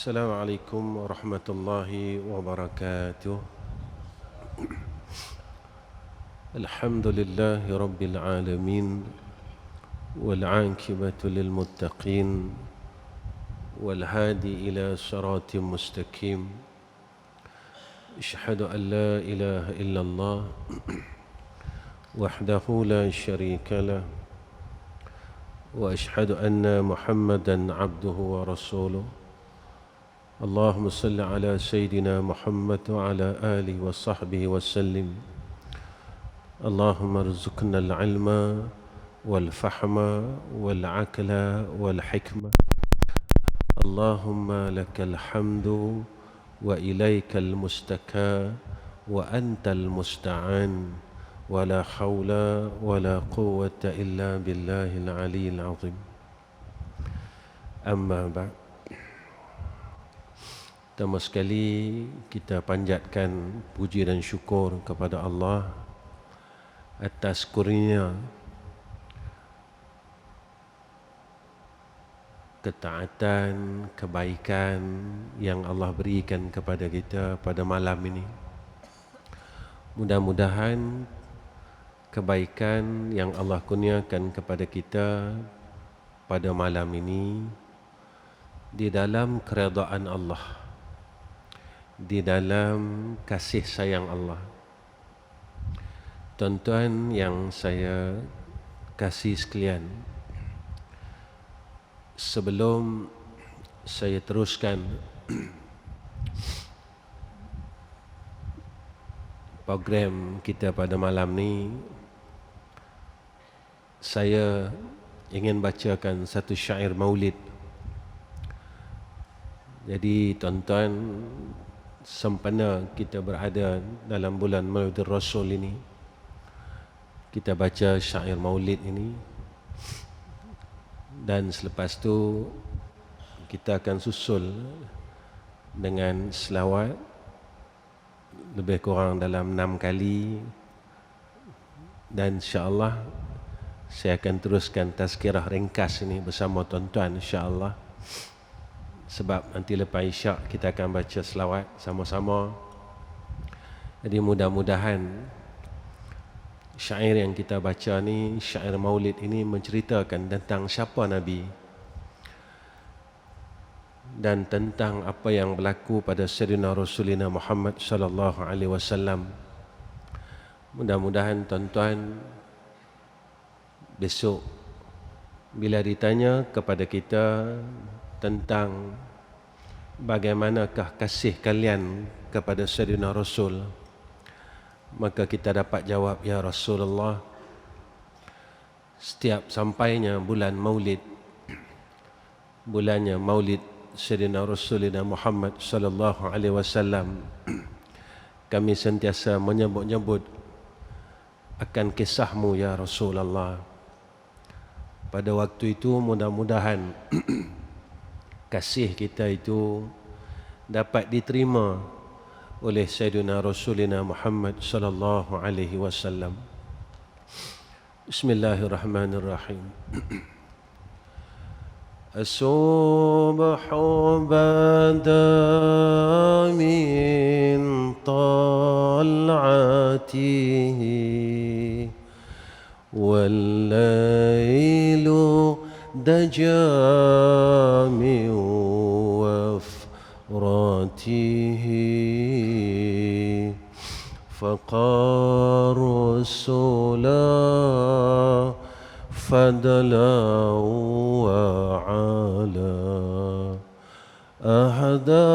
Assalamualaikum warahmatullahi wabarakatuh. Alhamdulillahi rabbil alamin, wal 'aqibatu lil muttaqin, wal hadi ila siratim mustaqim. Asyhadu an la ilaha illallah wahdahu la syarika lah, wa asyhadu anna Muhammadan 'abduhu wa rasuluh. Allahumma salli ala Sayyidina Muhammad wa ala alihi wa sahbihi wa sallim. Allahumma rizukna al-ilma wal-fahma wal-aqla wal-hikmah. Allahumma lakal hamdu wa ilaikal mustaka wa antal musta'an, wa la hawla wa la quwwata illa billahil aliyyil azim. Amma ba'd. Pertama sekali kita panjatkan puji dan syukur kepada Allah atas kurnia ketaatan, kebaikan yang Allah berikan kepada kita pada malam ini. Mudah-mudahan kebaikan yang Allah kurniakan kepada kita pada malam ini di dalam keredaan Allah, di dalam kasih sayang Allah. Tuan-tuan yang saya kasih sekalian, sebelum saya teruskan program kita pada malam ni, saya ingin bacakan satu syair maulid. Jadi tuan-tuan, sempena kita berada dalam bulan Maulidur Rasul ini, kita baca syair maulid ini, dan selepas tu kita akan susul dengan selawat lebih kurang dalam 6 kali, dan insya-Allah saya akan teruskan tazkirah ringkas ini bersama tuan-tuan insya-Allah. Sebab nanti lepas isyak kita akan baca selawat sama-sama. Jadi mudah-mudahan syair yang kita baca ni, syair maulid ini, menceritakan tentang siapa Nabi dan tentang apa yang berlaku pada Sayyidina Rasulina Muhammad sallallahu alaihi wasallam. Mudah-mudahan tuan-tuan besok bila ditanya kepada kita tentang bagaimanakah kasih kalian kepada Sayyidina Rasul, maka kita dapat jawab, ya Rasulullah, setiap sampainya bulan Maulid, bulannya Maulid Sayyidina Rasulina Muhammad sallallahu alaihi wasallam, kami sentiasa menyebut-nyebut akan kisahmu ya Rasulullah. Pada waktu itu mudah-mudahan kasih kita itu dapat diterima oleh Sayyidina Rasulina Muhammad sallallahu alaihi wasallam. Bismillahirrahmanirrahim. As-subhu bada min tal'atihi wal-lailu daja min wafratihi faqar sula fadla wa ala ahda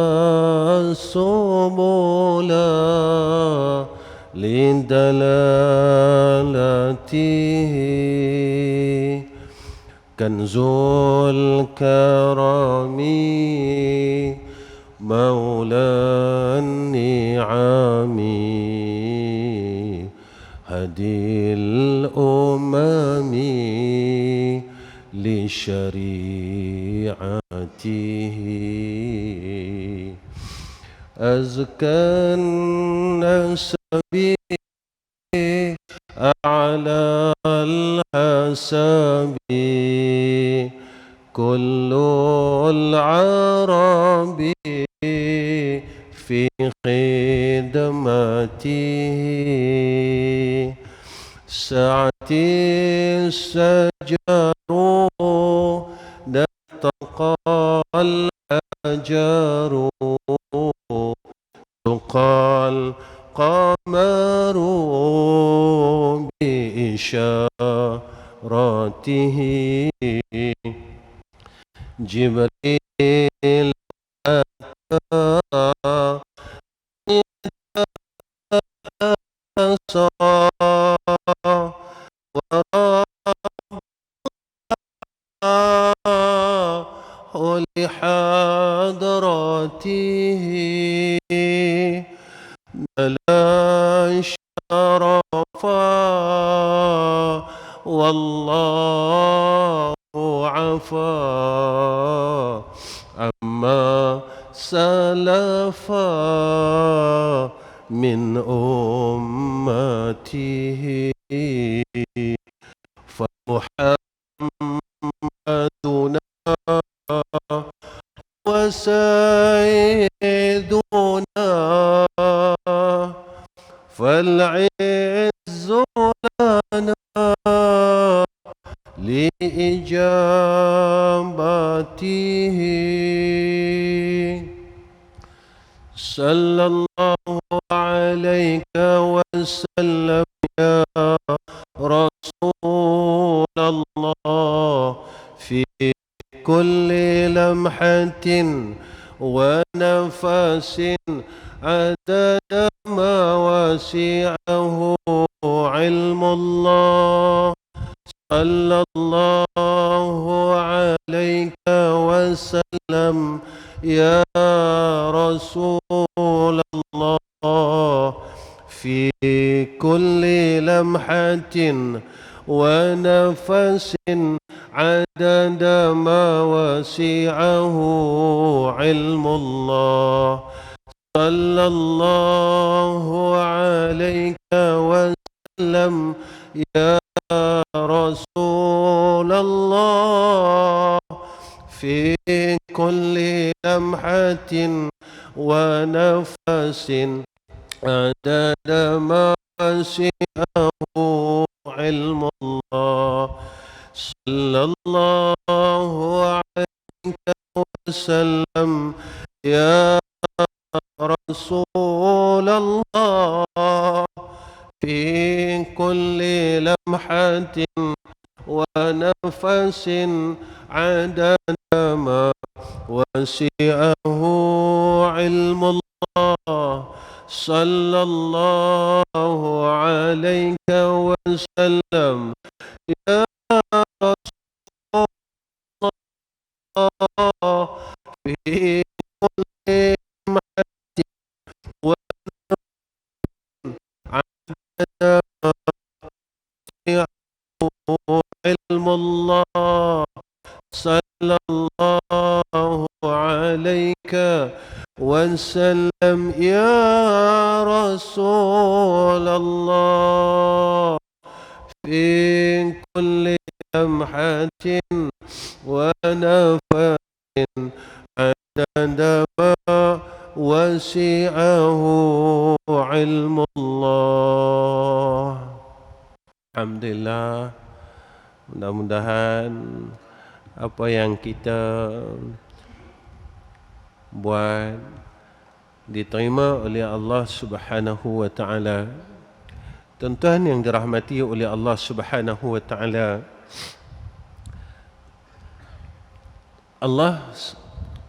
subula lidalalatihi kanzul karami maulan ni'ami hadil umami li syari'atihi azkan nasabi a'la al-hasabi kullul arabi سعتي الشجر نتقى الأجر تقى القمر بإشارته جبريل أتى وراه لحضرته لا شرفا والله عفا عما سلفا من أمته فمحمدنا وسيدنا فالعز لنا لإجابته صلى الله عليك وسلم يا رسول الله في كل لمحة ونفس عدد ما وسعه علم الله صلى الله عليك وسلم يا رسول الله في كل لمحة ونفس عدد ما وسعه علم الله صلى الله عليك وسلم يا رسول الله في كل لمحة ونفس عدد ما وسعه علم الله صلى الله عليك وسلم يا رسول الله في كل لمحة ونفس عدد ما وسعه علم الله صلى الله عليك وسلم يا رسول الله في كل لمحة ونفس عدد ما علم الله صلى الله عليك وسلم يا رسول الله في كل لمحة ونفس عدد ما وسعه علم الله. Alhamdulillah, mudah-mudahan apa yang kita buat diterima oleh Allah Subhanahu wa taala. Tuan-tuan yang dirahmati oleh Allah Subhanahu wa taala, Allah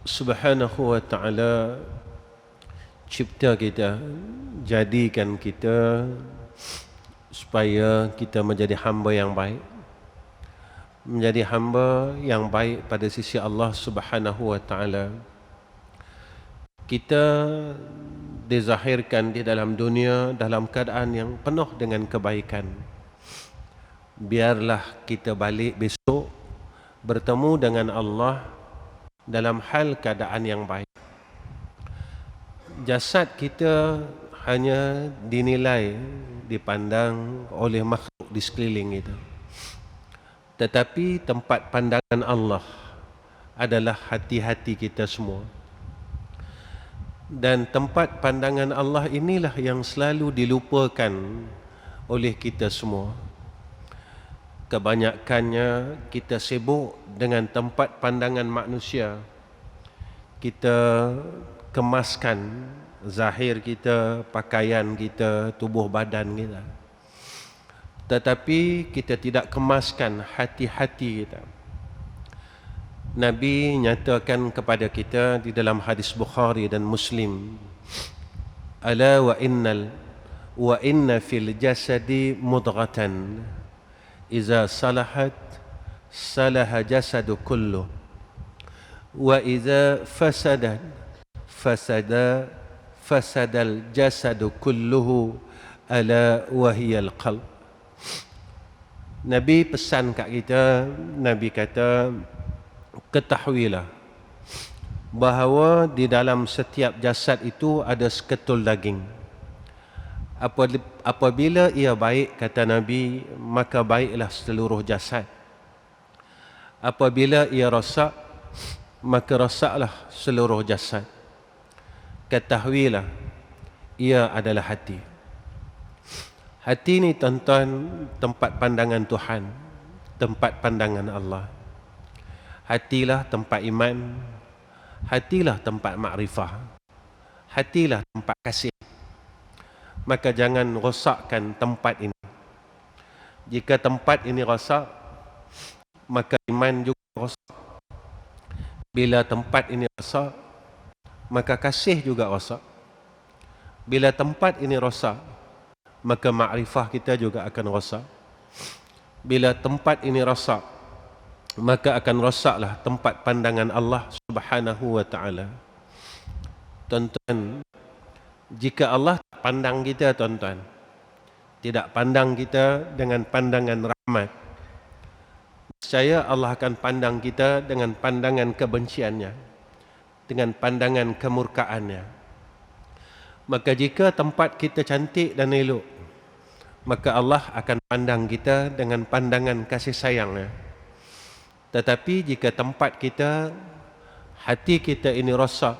Subhanahu wa taala cipta kita, jadikan kita supaya kita menjadi hamba yang baik, menjadi hamba yang baik pada sisi Allah Subhanahu wa taala. Kita dizahirkan di dalam dunia dalam keadaan yang penuh dengan kebaikan. Biarlah kita balik besok bertemu dengan Allah dalam hal keadaan yang baik. Jasad kita hanya dinilai, dipandang oleh makhluk di sekeliling kita. Tetapi tempat pandangan Allah adalah hati-hati kita semua. Dan tempat pandangan Allah inilah yang selalu dilupakan oleh kita semua. kebanyakannya kita sibuk dengan tempat pandangan manusia. Kita kemaskan zahir kita, pakaian kita, tubuh badan kita. Tetapi kita tidak kemaskan hati-hati kita. Nabi nyatakan kepada kita di dalam hadis Bukhari dan Muslim, ala wa inna fil jasadi mudghatan iza salahat salaha jasadu kullu wa iza fasadat fasadal jasadu kulluhu ala wahiyal qalb. Nabi pesan kat kita, Nabi kata, ketahuilah bahawa di dalam setiap jasad itu ada seketul daging. Apabila ia baik, kata Nabi, maka baiklah seluruh jasad. Apabila ia rosak, maka rosaklah seluruh jasad. Ketahuilah, ia adalah hati. Hati ni tuan-tuan, tempat pandangan Tuhan, tempat pandangan Allah. Hatilah tempat iman, hatilah tempat makrifah, hatilah tempat kasih. Maka jangan rosakkan tempat ini. Jika tempat ini rosak, maka iman juga rosak. Bila tempat ini rosak, maka kasih juga rosak. Bila tempat ini rosak, maka makrifah kita juga akan rosak. Bila tempat ini rosak, maka akan rosaklah tempat pandangan Allah Subhanahu wa ta'ala. Tuan-tuan, jika Allah pandang kita, tuan-tuan, tidak pandang kita dengan pandangan rahmat, niscaya Allah akan pandang kita dengan pandangan kebenciannya, dengan pandangan kemurkaannya. Maka jika tempat kita cantik dan elok, maka Allah akan pandang kita dengan pandangan kasih sayangnya. Tetapi jika tempat kita, hati kita ini rosak,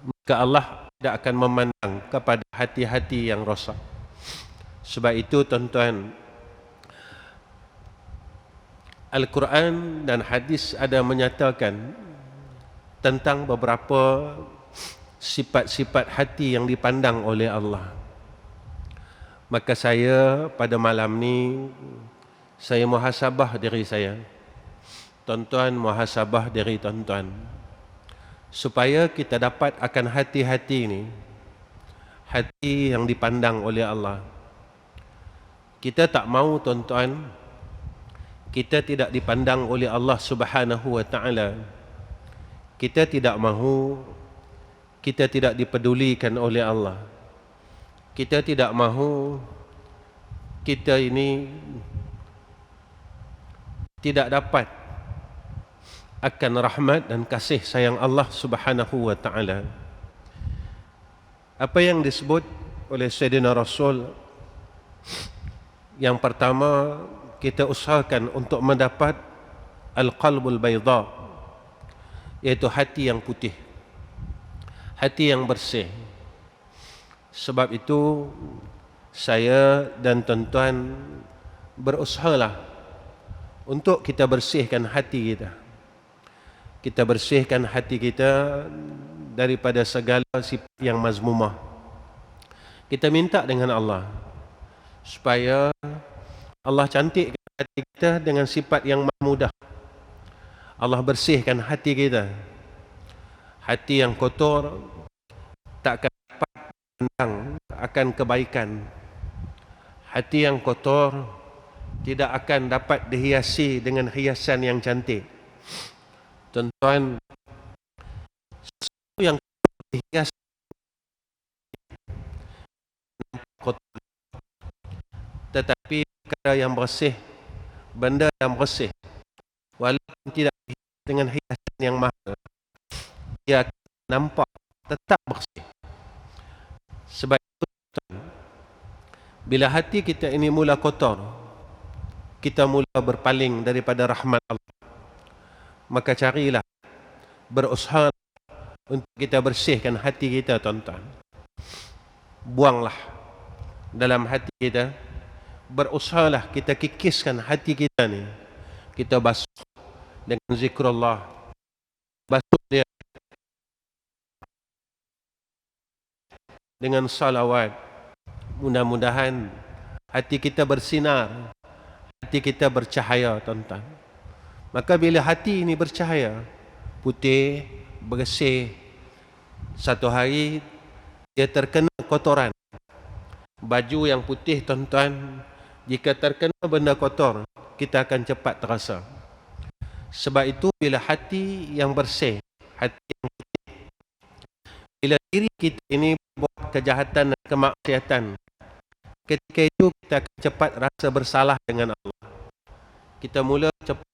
maka Allah tidak akan memandang kepada hati-hati yang rosak. Sebab itu tuan-tuan, Al-Quran dan hadis ada menyatakan tentang beberapa sifat-sifat hati yang dipandang oleh Allah. Maka saya pada malam ni, saya muhasabah diri saya. Tuan-tuan muhasabah diri tuan-tuan, supaya kita dapat akan hati-hati ini, hati yang dipandang oleh Allah. Kita tak mahu tuan-tuan, kita tidak dipandang oleh Allah Subhanahu wa ta'ala. Kita tidak mahu kita tidak dipedulikan oleh Allah. Kita tidak mahu kita ini tidak dapat akan rahmat dan kasih sayang Allah Subhanahu wa ta'ala. Apa yang disebut oleh Sayyidina Rasul, yang pertama, kita usahakan untuk mendapat al-qalbul bayda, iaitu hati yang putih, hati yang bersih. Sebab itu saya dan tuan-tuan berusahalah untuk kita bersihkan hati kita. Kita bersihkan hati kita daripada segala sifat yang mazmumah. Kita minta dengan Allah supaya Allah cantikkan hati kita dengan sifat yang mahmudah. Allah bersihkan hati kita. Hati yang kotor tak akan dapat pandang akan kebaikan. Hati yang kotor tidak akan dapat dihiasi dengan hiasan yang cantik. Tuan-tuan, sesuatu yang dihias kotor, tetapi perkara yang bersih, benda yang bersih, walaupun tidak dengan hiasan yang mahal, dia nampak tetap bersih. Sebab itu, bila hati kita ini mula kotor, kita mula berpaling daripada rahmat Allah, maka carilah, berusaha untuk kita bersihkan hati kita, tuan-tuan. Buanglah dalam hati kita berusahalah kita kikiskan hati kita ni. Kita basuh dengan zikrullah, basuh dia dengan salawat. Mudah-mudahan hati kita bersinar, hati kita bercahaya, tuan-tuan. Maka bila hati ini bercahaya, putih, bersih, satu hari dia terkena kotoran. Baju yang putih, tuan-tuan, jika terkena benda kotor, kita akan cepat terasa. Sebab itu bila hati yang bersih, hati yang putih, bila diri kita ini buat kejahatan dan kemaksiatan, ketika itu kita akan cepat rasa bersalah dengan Allah. Kita mula cepat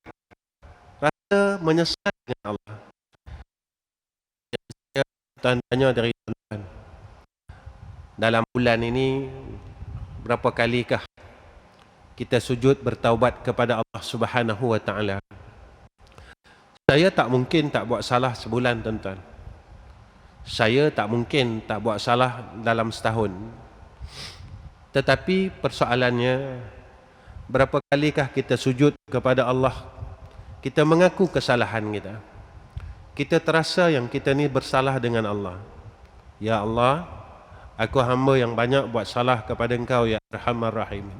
rasa menyesal dengan Allah. Yang tanya dari tuan-tuan, dalam bulan ini berapa kalikah kita sujud bertaubat kepada Allah Subhanahu wa taala? Saya tak mungkin tak buat salah sebulan, tuan-tuan. Saya tak mungkin tak buat salah dalam setahun. Tetapi persoalannya, berapa kalikah kita sujud kepada Allah, kita mengaku kesalahan kita. Kita terasa yang kita ni bersalah dengan Allah. Ya Allah, aku hamba yang banyak buat salah kepada Engkau, ya Arhamar Rahimin.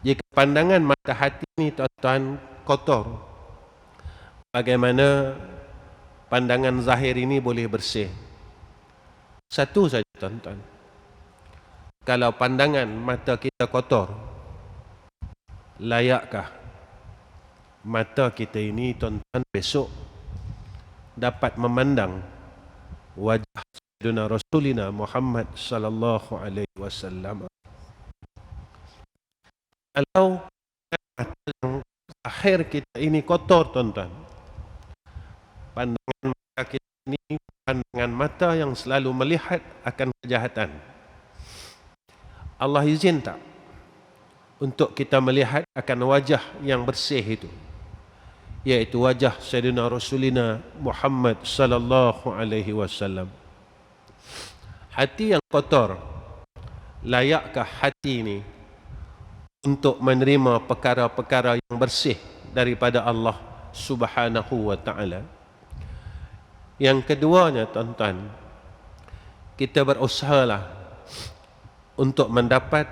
Jika pandangan mata hati ni, tuan-tuan, kotor, bagaimana pandangan zahir ini boleh bersih? Satu saja, tuan-tuan. Kalau pandangan mata kita kotor, layakkah mata kita ini, tuan-tuan, besok dapat memandang wajah Sayyidina Rasulina Muhammad sallallahu alaihi wasallam? Kalau mata yang akhir kita ini kotor, tuan-tuan, pandangan mata kita ini pandangan mata yang selalu melihat akan kejahatan, Allah izin tak untuk kita melihat akan wajah yang bersih itu, yaitu wajah Sayyidina Rasulina Muhammad sallallahu alaihi wasallam? Hati yang kotor, layakkah hati ini untuk menerima perkara-perkara yang bersih daripada Allah Subhanahu wa taala? Yang keduanya, tuan-tuan, kita berusahalah untuk mendapat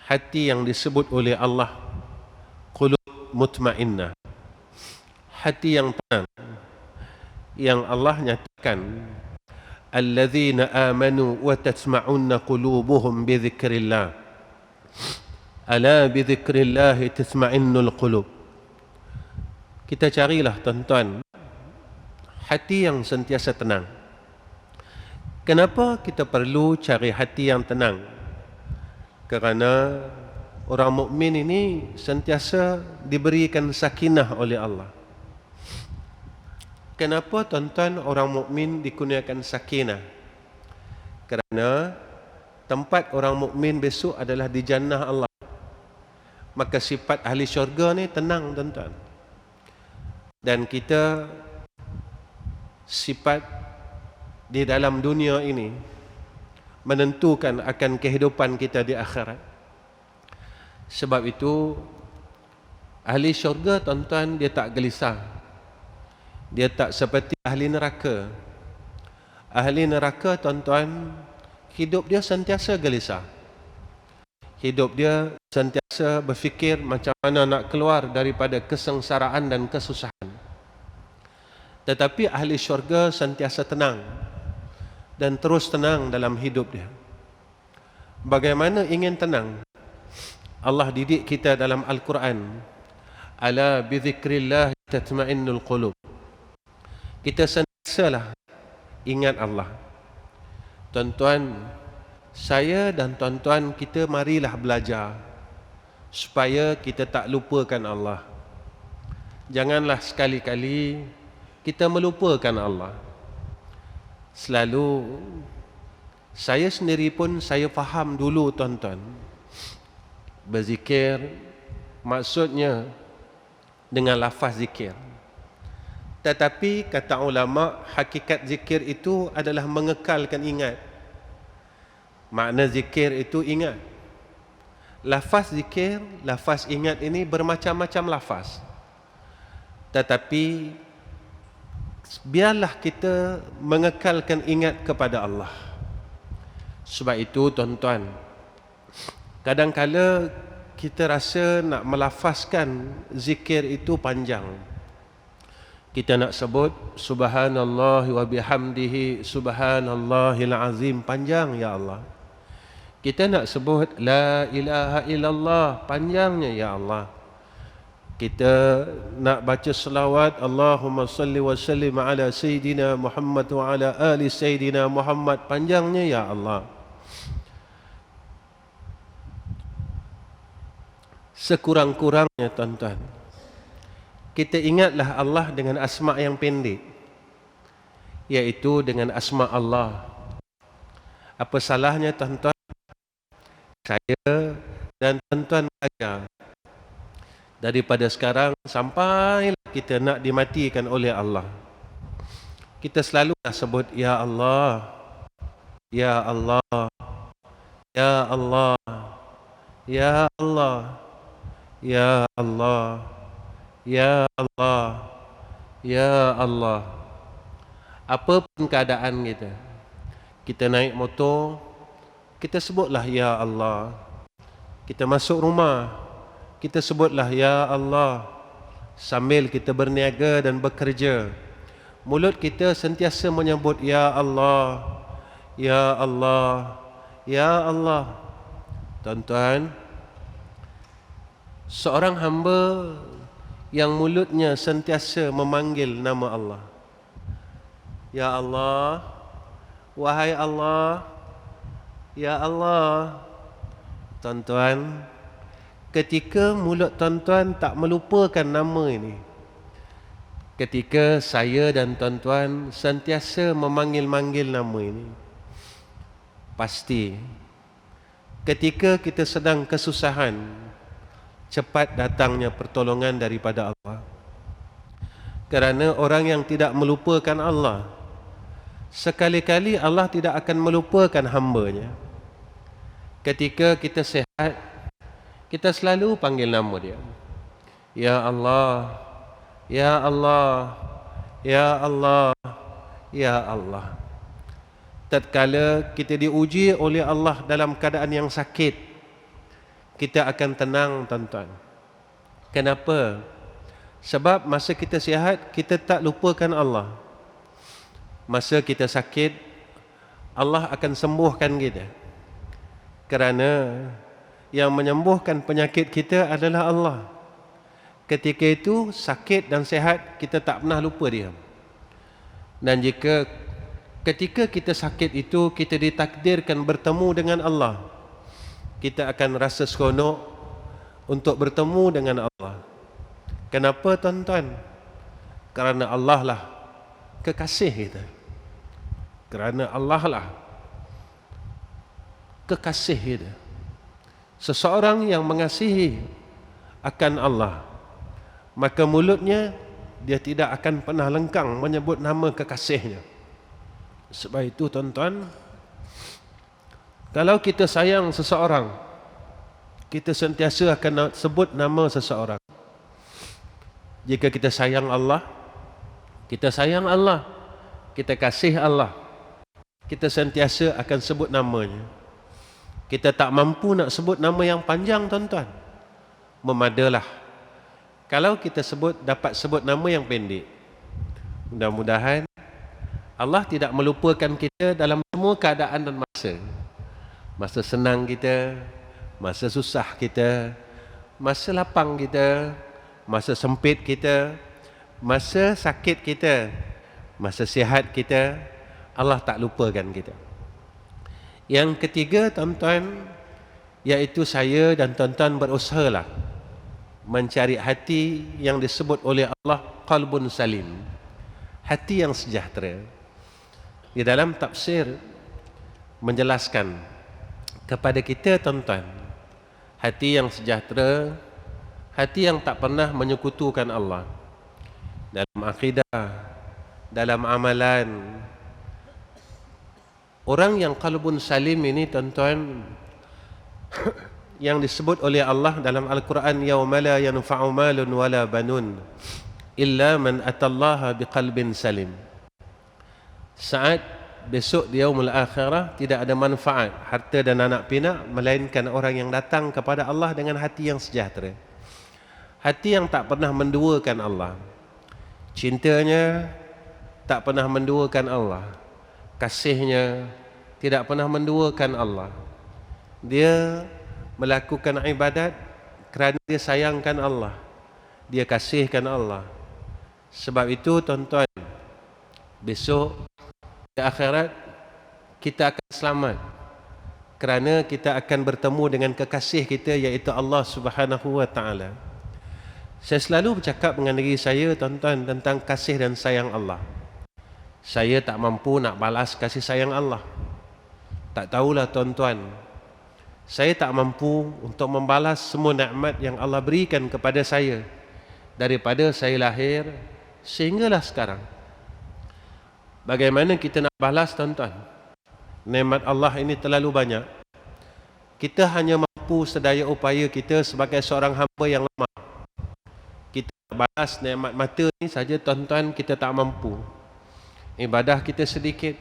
hati yang disebut oleh Allah qulub mutmainnah, hati yang tenang, yang Allah nyatakan alladzina amanu wa tasma'unna qulubuhum bi dzikrillah, ala bi dzikrillah tasma'innul qulub. Kita carilah, tuan-tuan, hati yang sentiasa tenang. Kenapa kita perlu cari hati yang tenang? Kerana orang mukmin ini sentiasa diberikan sakinah oleh Allah. Kenapa, tuan-tuan, orang mukmin dikurniakan sakinah? Kerana tempat orang mukmin besok adalah di jannah Allah. Maka sifat ahli syurga ni tenang, tuan-tuan. Dan kita sifat di dalam dunia ini menentukan akan kehidupan kita di akhirat. Sebab itu ahli syurga, tuan-tuan, dia tak gelisah. Dia tak seperti ahli neraka. Ahli neraka, tuan-tuan, hidup dia sentiasa gelisah. Hidup dia sentiasa berfikir macam mana nak keluar daripada kesengsaraan dan kesusahan. Tetapi ahli syurga sentiasa tenang dan terus tenang dalam hidup dia. Bagaimana ingin tenang? Allah didik kita dalam Al-Quran, ala bi dzikrillah tatma'innul qulub. Kita sentiasalah ingat Allah. Tuan-tuan, saya dan tuan-tuan, kita marilah belajar supaya kita tak lupakan Allah. Janganlah sekali-kali kita melupakan Allah. Selalu saya sendiri pun saya faham dulu, tuan-tuan, berzikir maksudnya dengan lafaz zikir. Tetapi kata ulama, hakikat zikir itu adalah mengekalkan ingat. Makna zikir itu ingat. lafaz zikir, lafaz ingat ini bermacam-macam lafaz. Tetapi biarlah kita mengekalkan ingat kepada Allah. Sebab itu tuan-tuan, kadang-kala kita rasa nak melafazkan zikir itu panjang. Kita nak sebut subhanallah wa bihamdihi subhanallahil azim, panjang ya Allah. Kita nak sebut la ilaha illallah, panjangnya ya Allah. Kita nak baca selawat Allahumma salli wa sallim ala Sayyidina Muhammad wa ala ali Sayyidina Muhammad, panjangnya ya Allah. Sekurang-kurangnya tuan-tuan, kita ingatlah Allah dengan asma yang pendek, iaitu dengan asma Allah. Apa salahnya tuan-tuan saya dan tuan-tuan belajar daripada sekarang sampai kita nak dimatikan oleh Allah. Kita selalu sebut ya Allah, ya Allah, ya Allah, ya Allah, ya Allah, ya Allah, ya Allah. Apapun keadaan kita, kita naik motor, kita sebutlah ya Allah. Kita masuk rumah, kita sebutlah ya Allah. Sambil kita berniaga dan bekerja, mulut kita sentiasa menyebut ya Allah, ya Allah, ya Allah. Tuan-tuan, seorang hamba yang mulutnya sentiasa memanggil nama Allah, ya Allah, wahai Allah, ya Allah. Tuan-tuan, ketika mulut tuan-tuan tak melupakan nama ini, ketika saya dan tuan-tuan sentiasa memanggil-manggil nama ini, pasti ketika kita sedang kesusahan, cepat datangnya pertolongan daripada Allah. Kerana orang yang tidak melupakan Allah, sekali-kali Allah tidak akan melupakan hamba-Nya. Ketika kita sehat, kita selalu panggil nama Dia. Ya Allah, Ya Allah, Ya Allah, Ya Allah. Tatkala kita diuji oleh Allah dalam keadaan yang sakit, kita akan tenang tuan-tuan. Kenapa? Sebab masa kita sihat, kita tak lupakan Allah. Masa kita sakit, Allah akan sembuhkan kita. Kerana yang menyembuhkan penyakit kita adalah Allah. Ketika itu, sakit dan sihat, kita tak pernah lupa Dia. Dan jika ketika kita sakit itu, kita ditakdirkan bertemu dengan Allah, kita akan rasa seronok untuk bertemu dengan Allah. Kenapa tuan-tuan? Kerana Allah lah kekasih kita. Kerana Allah lah kekasih kita. Seseorang yang mengasihi akan Allah, maka mulutnya dia tidak akan pernah lengkang menyebut nama kekasihnya. Sebab itu tuan-tuan, kalau kita sayang seseorang, kita sentiasa akan sebut nama seseorang. Jika kita sayang Allah, kita sayang Allah, kita kasih Allah, kita sentiasa akan sebut namanya. Kita tak mampu nak sebut nama yang panjang tuan-tuan, memadalah kalau kita dapat sebut nama yang pendek. Mudah-mudahan Allah tidak melupakan kita dalam semua keadaan dan masa. Masa senang kita, masa susah kita, masa lapang kita, masa sempit kita, masa sakit kita, masa sihat kita, Allah tak lupakan kita. Yang ketiga tuan-tuan, iaitu saya dan tuan-tuan berusahalah mencari hati yang disebut oleh Allah qalbun salim, hati yang sejahtera. Di dalam tafsir menjelaskan kepada kita tuan-tuan, hati yang sejahtera, hati yang tak pernah menyekutukan Allah dalam akidah, dalam amalan. Orang yang qalbun salim ini tuan-tuan, yang disebut oleh Allah dalam Al-Quran, yauma la yanfa'u malun wala banun illa man atallaha biqalbin salim. Saat besok di yaumul akhirah tidak ada manfaat harta dan anak pinak melainkan orang yang datang kepada Allah dengan hati yang sejahtera, hati yang tak pernah menduakan Allah, cintanya tak pernah menduakan Allah, kasihnya tidak pernah menduakan Allah. Dia melakukan ibadat kerana dia sayangkan Allah, dia kasihkan Allah. Sebab itu tuan-tuan, besok di akhirat kita akan selamat kerana kita akan bertemu dengan kekasih kita, iaitu Allah Subhanahu wa taala. Saya selalu bercakap dengan diri saya, tuan-tuan, tentang kasih dan sayang Allah. Saya tak mampu nak balas kasih sayang Allah. Tak tahulah tuan-tuan, saya tak mampu untuk membalas semua nikmat yang Allah berikan kepada saya daripada saya lahir sehinggalah sekarang. Bagaimana kita nak balas, tuan-tuan? Nikmat Allah ini terlalu banyak. Kita hanya mampu sedaya upaya kita sebagai seorang hamba yang lemah. Kita balas nikmat mata ni saja, tuan-tuan, kita tak mampu. Ibadah kita sedikit,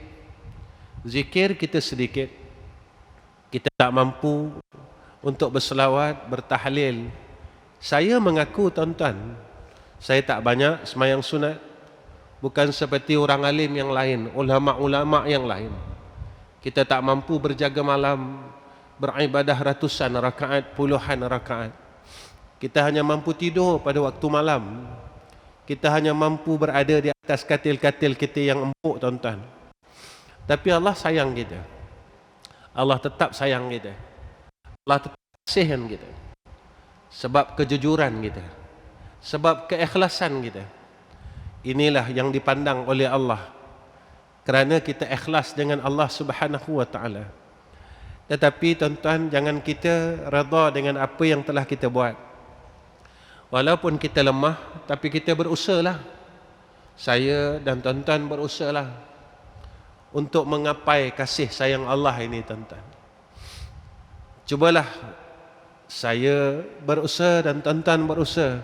zikir kita sedikit. Kita tak mampu untuk berselawat, bertahlil. Saya mengaku, tuan-tuan, saya tak banyak sembahyang sunat, bukan seperti orang alim yang lain, ulama-ulama yang lain. Kita tak mampu berjaga malam, beribadah ratusan rakaat, puluhan rakaat. Kita hanya mampu tidur pada waktu malam. Kita hanya mampu berada di atas katil-katil kita yang empuk, tuan-tuan. Tapi Allah sayang kita. Allah tetap sayang kita. Allah tetap kasihan kita. Sebab kejujuran kita, sebab keikhlasan kita. Inilah yang dipandang oleh Allah, kerana kita ikhlas dengan Allah Subhanahu wa taala. Tetapi tuan-tuan, jangan kita redha dengan apa yang telah kita buat. Walaupun kita lemah, tapi kita berusahalah. Saya dan tuan-tuan berusahalah untuk menggapai kasih sayang Allah ini, tuan-tuan. Cubalah saya berusaha dan tuan-tuan berusaha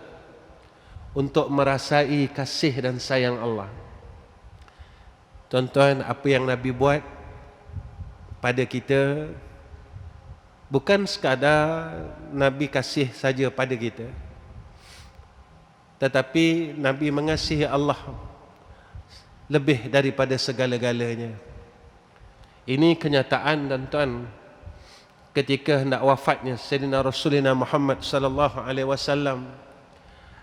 untuk merasai kasih dan sayang Allah. Tuan-tuan, apa yang Nabi buat pada kita, bukan sekadar Nabi kasih saja pada kita, tetapi Nabi mengasihi Allah lebih daripada segala-galanya. Ini kenyataan, tuan-tuan, ketika hendak wafatnya Sayyidina Rasulullah Muhammad sallallahu alaihi wasallam.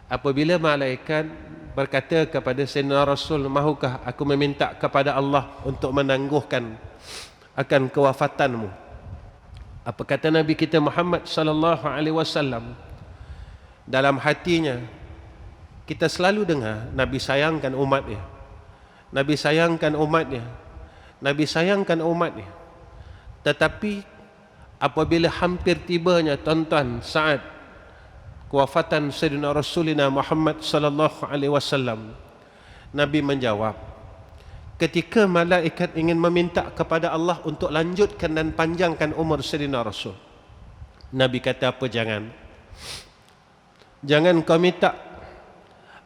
Apabila malaikat berkata kepada Sayyidina Rasul, mahukah aku meminta kepada Allah untuk menangguhkan akan kewafatanmu? Apa kata Nabi kita Muhammad sallallahu alaihi wasallam? Dalam hatinya kita selalu dengar Nabi sayangkan umatnya, Nabi sayangkan umatnya, Nabi sayangkan umatnya. Tetapi apabila hampir tibanya, tuan-tuan, saat kewafatan Sayyidina Rasulullah Muhammad sallallahu alaihi wasallam, Nabi menjawab, ketika malaikat ingin meminta kepada Allah untuk lanjutkan dan panjangkan umur Sayyidina Rasul, Nabi kata apa? Jangan kau minta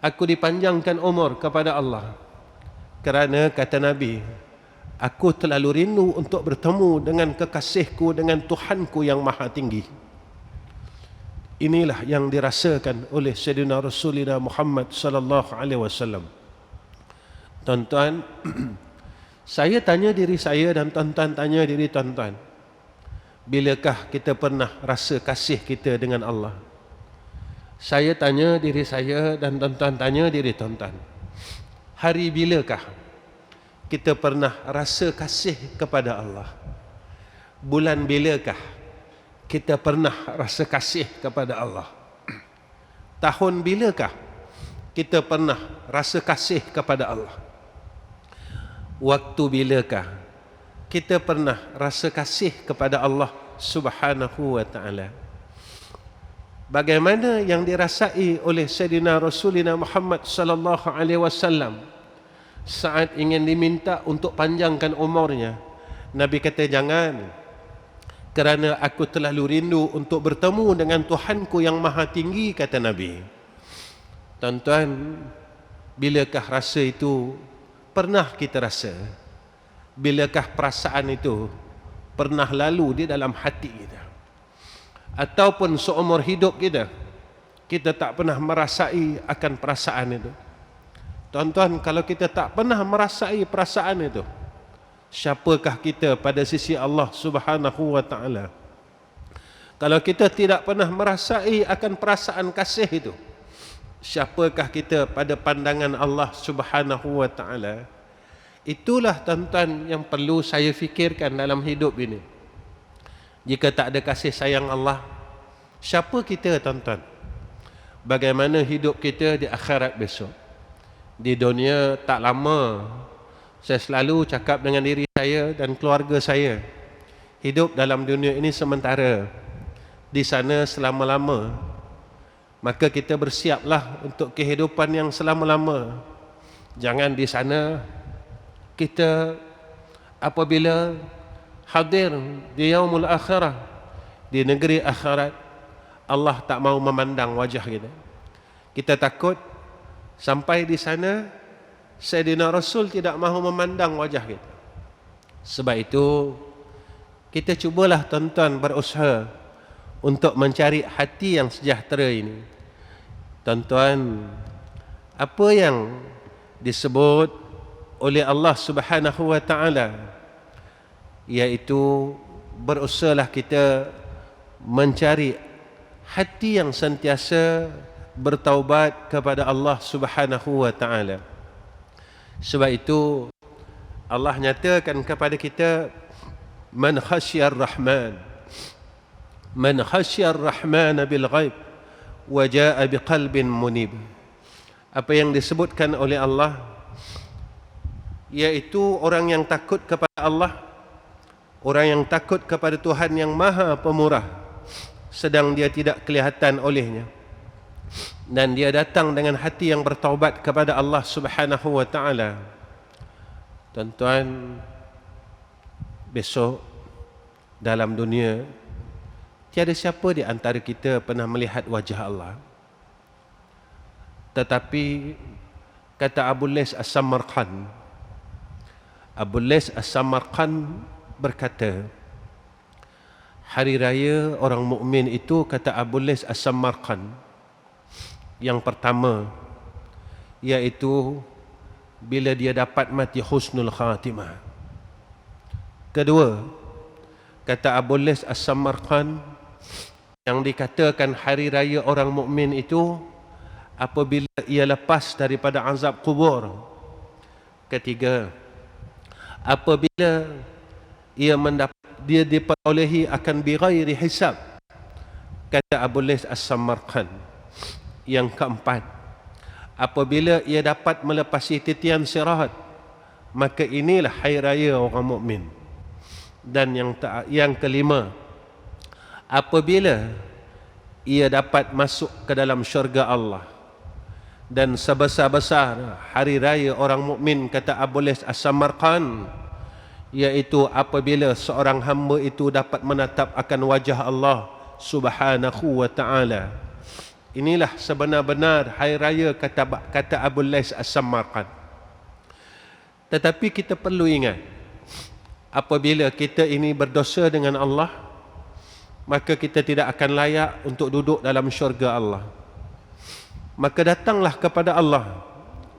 aku dipanjangkan umur kepada Allah, kerana kata Nabi, aku terlalu rindu untuk bertemu dengan kekasihku, dengan Tuhanku yang maha tinggi. Inilah yang dirasakan oleh Sayyidina Rasulullah Muhammad sallallahu alaihi wasallam. Tuan-tuan, saya tanya diri saya dan tuan-tuan tanya diri tuan-tuan, bilakah kita pernah rasa kasih kita dengan Allah? Saya tanya diri saya dan tuan-tuan tanya diri tuan-tuan, hari bilakah kita pernah rasa kasih kepada Allah? Bulan bilakah kita pernah rasa kasih kepada Allah? Tahun bilakah kita pernah rasa kasih kepada Allah? Waktu bilakah kita pernah rasa kasih kepada Allah Subhanahu wa taala? Bagaimana yang dirasai oleh Sayyidina Rasulullah Muhammad sallallahu alaihi wasallam saat ingin diminta untuk panjangkan umurnya? Nabi kata, kerana aku terlalu rindu untuk bertemu dengan Tuhanku yang maha tinggi, kata Nabi. Tuan-tuan, bilakah rasa itu pernah kita rasa? Bilakah perasaan itu pernah lalu di dalam hati kita? Ataupun seumur hidup kita, kita tak pernah merasai akan perasaan itu? Tuan-tuan, kalau kita tak pernah merasai perasaan itu, siapakah kita pada sisi Allah Subhanahu wa ta'ala? Kalau kita tidak pernah merasai akan perasaan kasih itu, siapakah kita pada pandangan Allah Subhanahu wa ta'ala? Itulah tuan-tuan yang perlu saya fikirkan dalam hidup ini. Jika tak ada kasih sayang Allah, siapa kita, tuan-tuan? Bagaimana hidup kita di akhirat besok? Di dunia tak lama, saya selalu cakap dengan diri saya dan keluarga saya, hidup dalam dunia ini sementara, di sana selama-lama. Maka kita bersiaplah untuk kehidupan yang selama-lama. Jangan di sana kita apabila hadir di yaumul akhirah, di negeri akhirat, Allah tak mau memandang wajah kita. Kita takut sampai di sana Sayyidina Rasul tidak mahu memandang wajah kita. Sebab itu kita cubalah tuan-tuan berusaha untuk mencari hati yang sejahtera ini. Tuan-tuan, apa yang disebut oleh Allah Subhanahu wa ta'ala, iaitu berusahalah kita mencari hati yang sentiasa bertaubat kepada Allah Subhanahu wa ta'ala. Sebab itu Allah nyatakan kepada kita, man khasyar rahman, man khasyar rahman bil ghaib wa jaa biqalbin munib. Apa yang disebutkan oleh Allah, iaitu orang yang takut kepada Allah, orang yang takut kepada Tuhan yang maha pemurah, sedang dia tidak kelihatan olehnya, dan dia datang dengan hati yang bertaubat kepada Allah Subhanahu wa ta'ala. Tuan-tuan, besok dalam dunia tiada siapa di antara kita pernah melihat wajah Allah. Tetapi kata Abu Lais As-Samarqand, Abu Lais As-Samarqand berkata, hari raya orang mukmin itu, kata Abu Lais As-Samarqand, yang pertama iaitu bila dia dapat mati husnul khatimah. Kedua, kata Abu Lais As-Samarqand, yang dikatakan hari raya orang mukmin itu apabila ia lepas daripada azab kubur. Ketiga, apabila dia diperolehi akan bighairi hisab. Kata Abu Lais As-Samarqand. Yang keempat, apabila ia dapat melepasi titian sirat, maka inilah hari raya orang mukmin. Dan yang kelima, apabila ia dapat masuk ke dalam syurga Allah. Dan sebesar-besar hari raya orang mukmin, kata Abu Lais As-Samarqand, iaitu apabila seorang hamba itu dapat menatap akan wajah Allah Subhanahu wa ta'ala. Inilah sebenar-benar hari raya, kata Abu Lais As-Samarqand. Tetapi kita perlu ingat, apabila kita ini berdosa dengan Allah, maka kita tidak akan layak untuk duduk dalam syurga Allah. Maka datanglah kepada Allah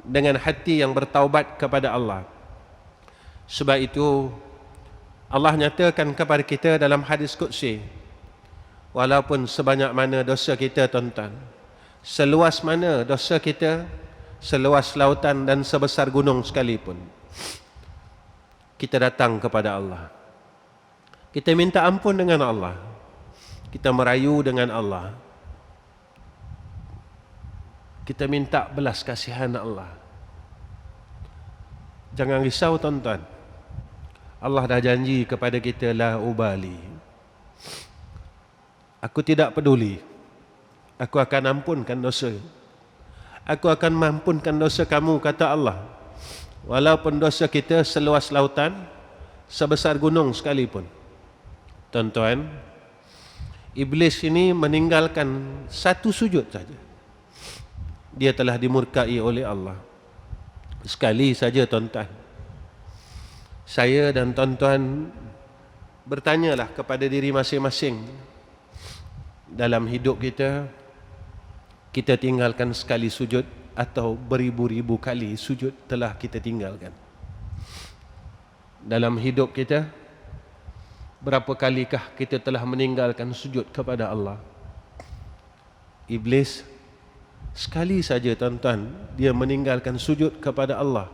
dengan hati yang bertaubat kepada Allah. Sebab itu Allah nyatakan kepada kita dalam hadis qudsi, walaupun sebanyak mana dosa kita, tuan-tuan, seluas mana dosa kita, seluas lautan dan sebesar gunung sekalipun, kita datang kepada Allah, kita minta ampun dengan Allah, kita merayu dengan Allah, kita minta belas kasihan Allah. Jangan risau, tuan-tuan, Allah dah janji kepada kita, la ubali, aku tidak peduli, aku akan ampunkan dosa, aku akan mampunkan dosa kamu, kata Allah, walaupun dosa kita seluas lautan, sebesar gunung sekalipun. Tuan-tuan, Iblis ini meninggalkan satu sujud saja, dia telah dimurkai oleh Allah. Sekali saja tuan-tuan. Saya dan tuan-tuan bertanyalah kepada diri masing-masing, dalam hidup kita, kita tinggalkan sekali sujud atau beribu-ribu kali sujud telah kita tinggalkan? Dalam hidup kita, berapa kalikah kita telah meninggalkan sujud kepada Allah? Iblis sekali saja tuan-tuan, dia meninggalkan sujud kepada Allah.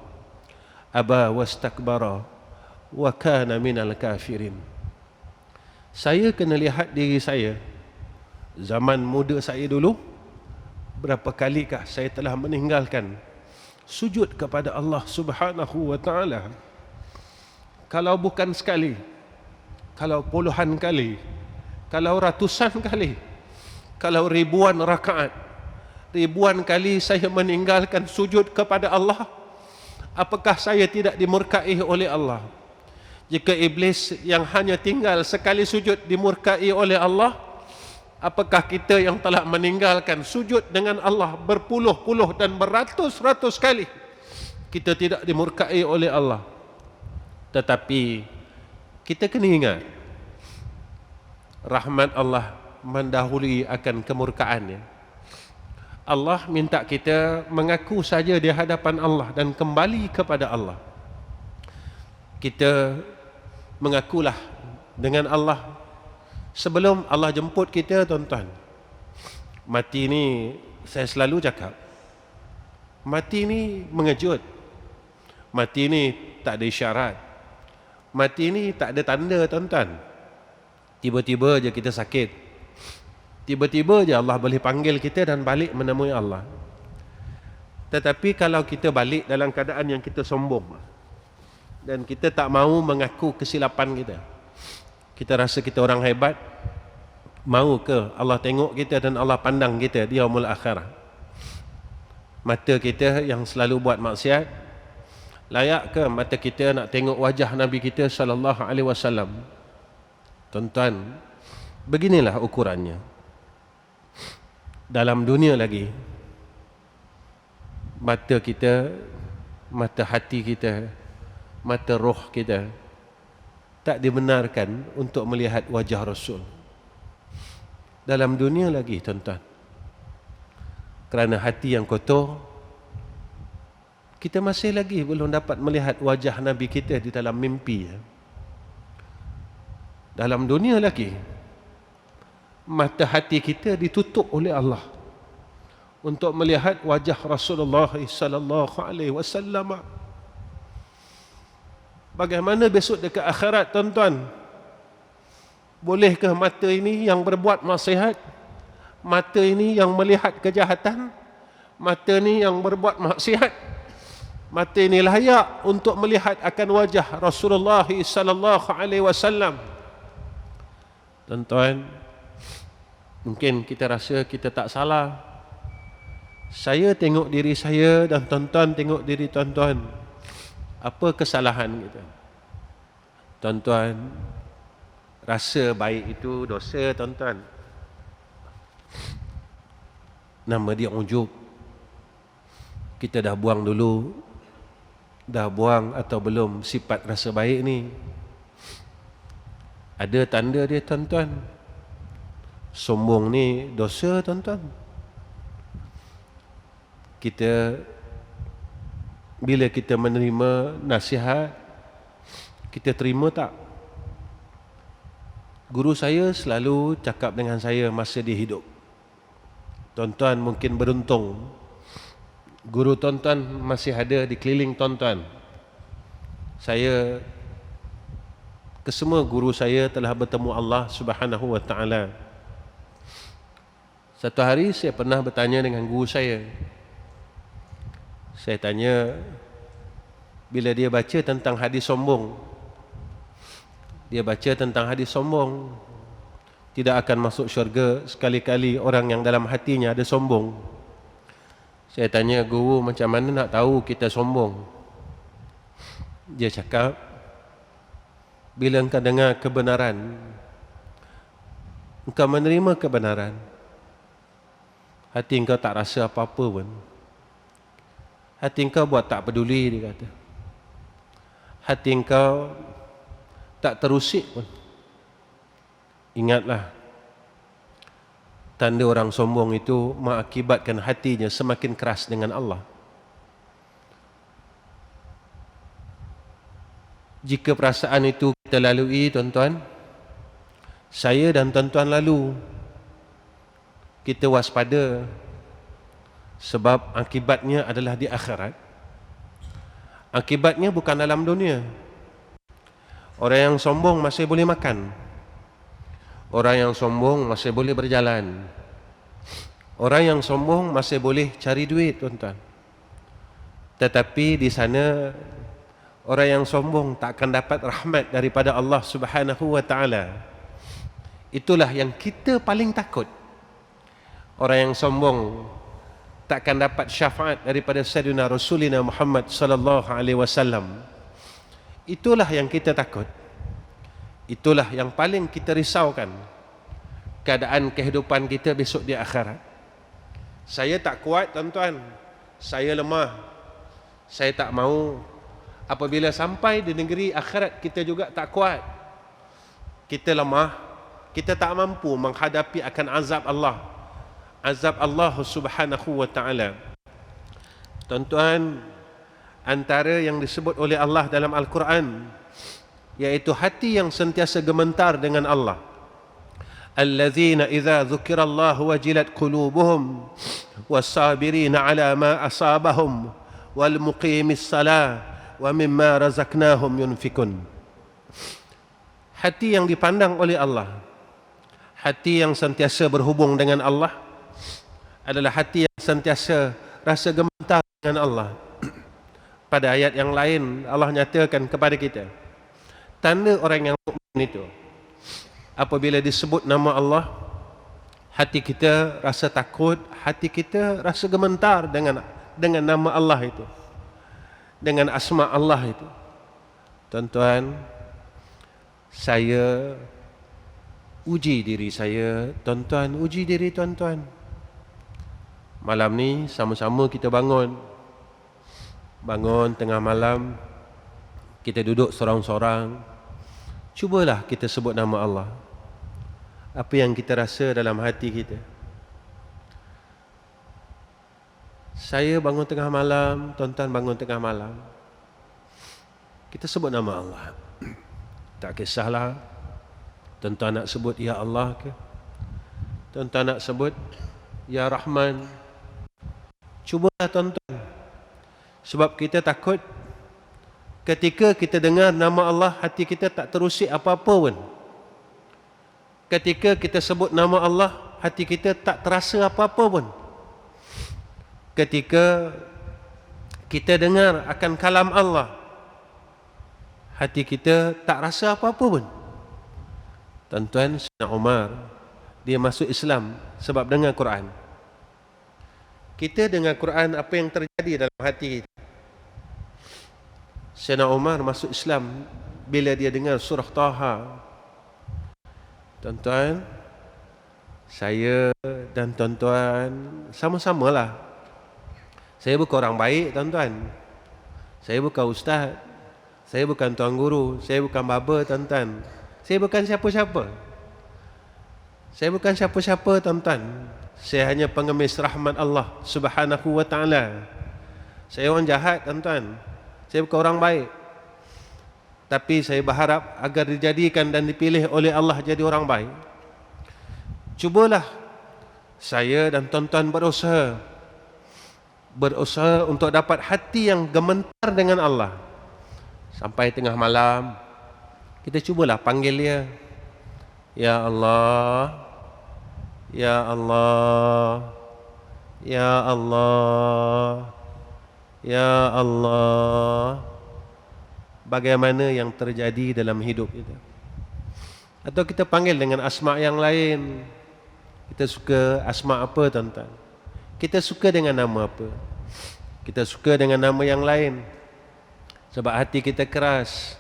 Aba wastakbara wa kana minal kafirin. Saya kena lihat diri saya, zaman muda saya dulu, berapa kalikah saya telah meninggalkan sujud kepada Allah Subhanahu wa ta'ala. Kalau bukan sekali, kalau puluhan kali, kalau ratusan kali, kalau ribuan rakaat, ribuan kali saya meninggalkan sujud kepada Allah, apakah saya tidak dimurkai oleh Allah? Jika iblis yang hanya tinggal sekali sujud dimurkai oleh Allah, apakah kita yang telah meninggalkan sujud dengan Allah berpuluh-puluh dan beratus-ratus kali, kita tidak dimurkai oleh Allah? Tetapi kita kena ingat, rahmat Allah mendahului akan kemurkaannya. Allah minta kita mengaku saja di hadapan Allah dan kembali kepada Allah. Kita mengakulah dengan Allah sebelum Allah jemput kita, tuan-tuan. Mati ni, saya selalu cakap, mati ni mengejut. Mati ni tak ada isyarat. Mati ni tak ada tanda, tuan-tuan. Tiba-tiba je kita sakit, tiba-tiba je Allah boleh panggil kita dan balik menemui Allah. Tetapi kalau kita balik dalam keadaan yang kita sombong dan kita tak mahu mengaku kesilapan kita, kita rasa kita orang hebat, mahu ke Allah tengok kita dan Allah pandang kita di yaumul akhirah? Mata kita yang selalu buat maksiat, layak ke mata kita nak tengok wajah Nabi kita sallallahu alaihi wasallam? Tuan-tuan, beginilah ukurannya. Dalam dunia lagi, mata kita, mata hati kita, mata roh kita tak dibenarkan untuk melihat wajah Rasul. Dalam dunia lagi, tuan-tuan, kerana hati yang kotor, kita masih lagi belum dapat melihat wajah Nabi kita di dalam mimpi. Dalam dunia lagi, mata hati kita ditutup oleh Allah untuk melihat wajah Rasulullah sallallahu alaihi wasallam. Bagaimana besok dekat akhirat, tuan-tuan? Bolehkah mata ini yang berbuat maksiat, mata ini yang melihat kejahatan, mata ini yang berbuat maksiat, mata ini layak untuk melihat akan wajah Rasulullah sallallahu alaihi wasallam? Tuan-tuan, mungkin kita rasa kita tak salah. Saya tengok diri saya dan tuan-tuan tengok diri tuan-tuan. Apa kesalahan kita? Tuan-tuan, rasa baik itu dosa, tuan-tuan. Nama dia ujub. Kita dah buang dulu. Dah buang atau belum sifat rasa baik ni? Ada tanda dia, tuan-tuan. Sombong ni dosa, tuan-tuan. Kita, bila kita menerima nasihat, kita terima tak? Guru saya selalu cakap dengan saya masa dia hidup. Tuan-tuan mungkin beruntung, guru tuan-tuan masih ada di keliling tuan-tuan. Saya, kesemua guru saya telah bertemu Allah Subhanahu wa ta'ala. Satu hari saya pernah bertanya dengan guru saya. Saya tanya, bila dia baca tentang hadis sombong, dia baca tentang hadis sombong, tidak akan masuk syurga sekali-kali orang yang dalam hatinya ada sombong. Saya tanya, guru, macam mana nak tahu kita sombong? Dia cakap, bila engkau dengar kebenaran, engkau menerima kebenaran. Hati engkau tak rasa apa-apa pun. Hati engkau buat tak peduli, dia kata. Hati engkau tak terusik pun. Ingatlah, tanda orang sombong itu mengakibatkan hatinya semakin keras dengan Allah. Jika perasaan itu kita lalui, tuan-tuan, saya dan tuan-tuan lalu, kita waspada, sebab akibatnya adalah di akhirat. Akibatnya bukan dalam dunia. Orang yang sombong masih boleh makan. Orang yang sombong masih boleh berjalan. Orang yang sombong masih boleh cari duit, tuan-tuan. Tetapi di sana, orang yang sombong tak akan dapat rahmat daripada Allah Subhanahu wa ta'ala. Itulah yang kita paling takut. Orang yang sombong tak akan dapat syafaat daripada Sayyidina Rasulina Muhammad sallallahu alaihi wasallam. Itulah yang kita takut. Itulah yang paling kita risaukan. Keadaan kehidupan kita besok di akhirat. Saya tak kuat, tuan-tuan. Saya lemah. Saya tak mau. Apabila sampai di negeri akhirat, kita juga tak kuat. Kita lemah. Kita tak mampu menghadapi akan azab Allah. Azab Allah Subhanahu wa ta'ala. Tuan-tuan, antara yang disebut oleh Allah dalam Al-Quran, yaitu hati yang sentiasa gemetar dengan Allah. Allazina idza dzukirallahu wajilat qulubuhum was-sabirina ala ma asabahum wal muqimis salah wa mimma razaqnahum yunfikun. Hati yang dipandang oleh Allah, hati yang sentiasa berhubung dengan Allah, adalah hati yang sentiasa rasa gemetar dengan Allah. Pada ayat yang lain, Allah nyatakan kepada kita, tanda orang yang mukmin itu, apabila disebut nama Allah, hati kita rasa takut, hati kita rasa gemetar dengan nama Allah itu, dengan asma Allah itu. Tuan-tuan, saya uji diri saya, tuan-tuan uji diri tuan-tuan. Malam ni sama-sama kita bangun tengah malam, kita duduk sorang-sorang. Cubalah kita sebut nama Allah. Apa yang kita rasa dalam hati kita? Saya bangun tengah malam, tuan-tuan bangun tengah malam, kita sebut nama Allah. Tak kisahlah tuan-tuan nak sebut Ya Allah ke, tuan-tuan nak sebut Ya Rahman. Cubalah tuan-tuan. Sebab kita takut ketika kita dengar nama Allah, hati kita tak terusik apa-apa pun. Ketika kita sebut nama Allah, hati kita tak terasa apa-apa pun. Ketika kita dengar akan kalam Allah, hati kita tak rasa apa-apa pun. Tuan-tuan, Sayyidina Umar, dia masuk Islam sebab dengar Quran. Kita dengar Quran, apa yang terjadi dalam hati kita? Sayyidina Umar masuk Islam bila dia dengar surah Taha. Tuan-tuan, saya dan tuan-tuan sama-samalah. Saya bukan orang baik, tuan-tuan. Saya bukan ustaz. Saya bukan tuan guru. Saya bukan baba, tuan-tuan. Saya bukan siapa-siapa. Saya bukan siapa-siapa, tuan-tuan. Saya hanya pengemis rahmat Allah Subhanahu wa ta'ala. Saya orang jahat, tuan-tuan. Saya bukan orang baik. Tapi saya berharap agar dijadikan dan dipilih oleh Allah jadi orang baik. Cubalah saya dan tuan-tuan berusaha untuk dapat hati yang gemetar dengan Allah. Sampai tengah malam, kita cubalah panggil dia. Ya Allah, Ya Allah, Ya Allah, Ya Allah. Bagaimana yang terjadi dalam hidup kita? Atau kita panggil dengan asma yang lain. Kita suka asma apa, tuan-tuan? Kita suka dengan nama apa? Kita suka dengan nama yang lain. Sebab hati kita keras,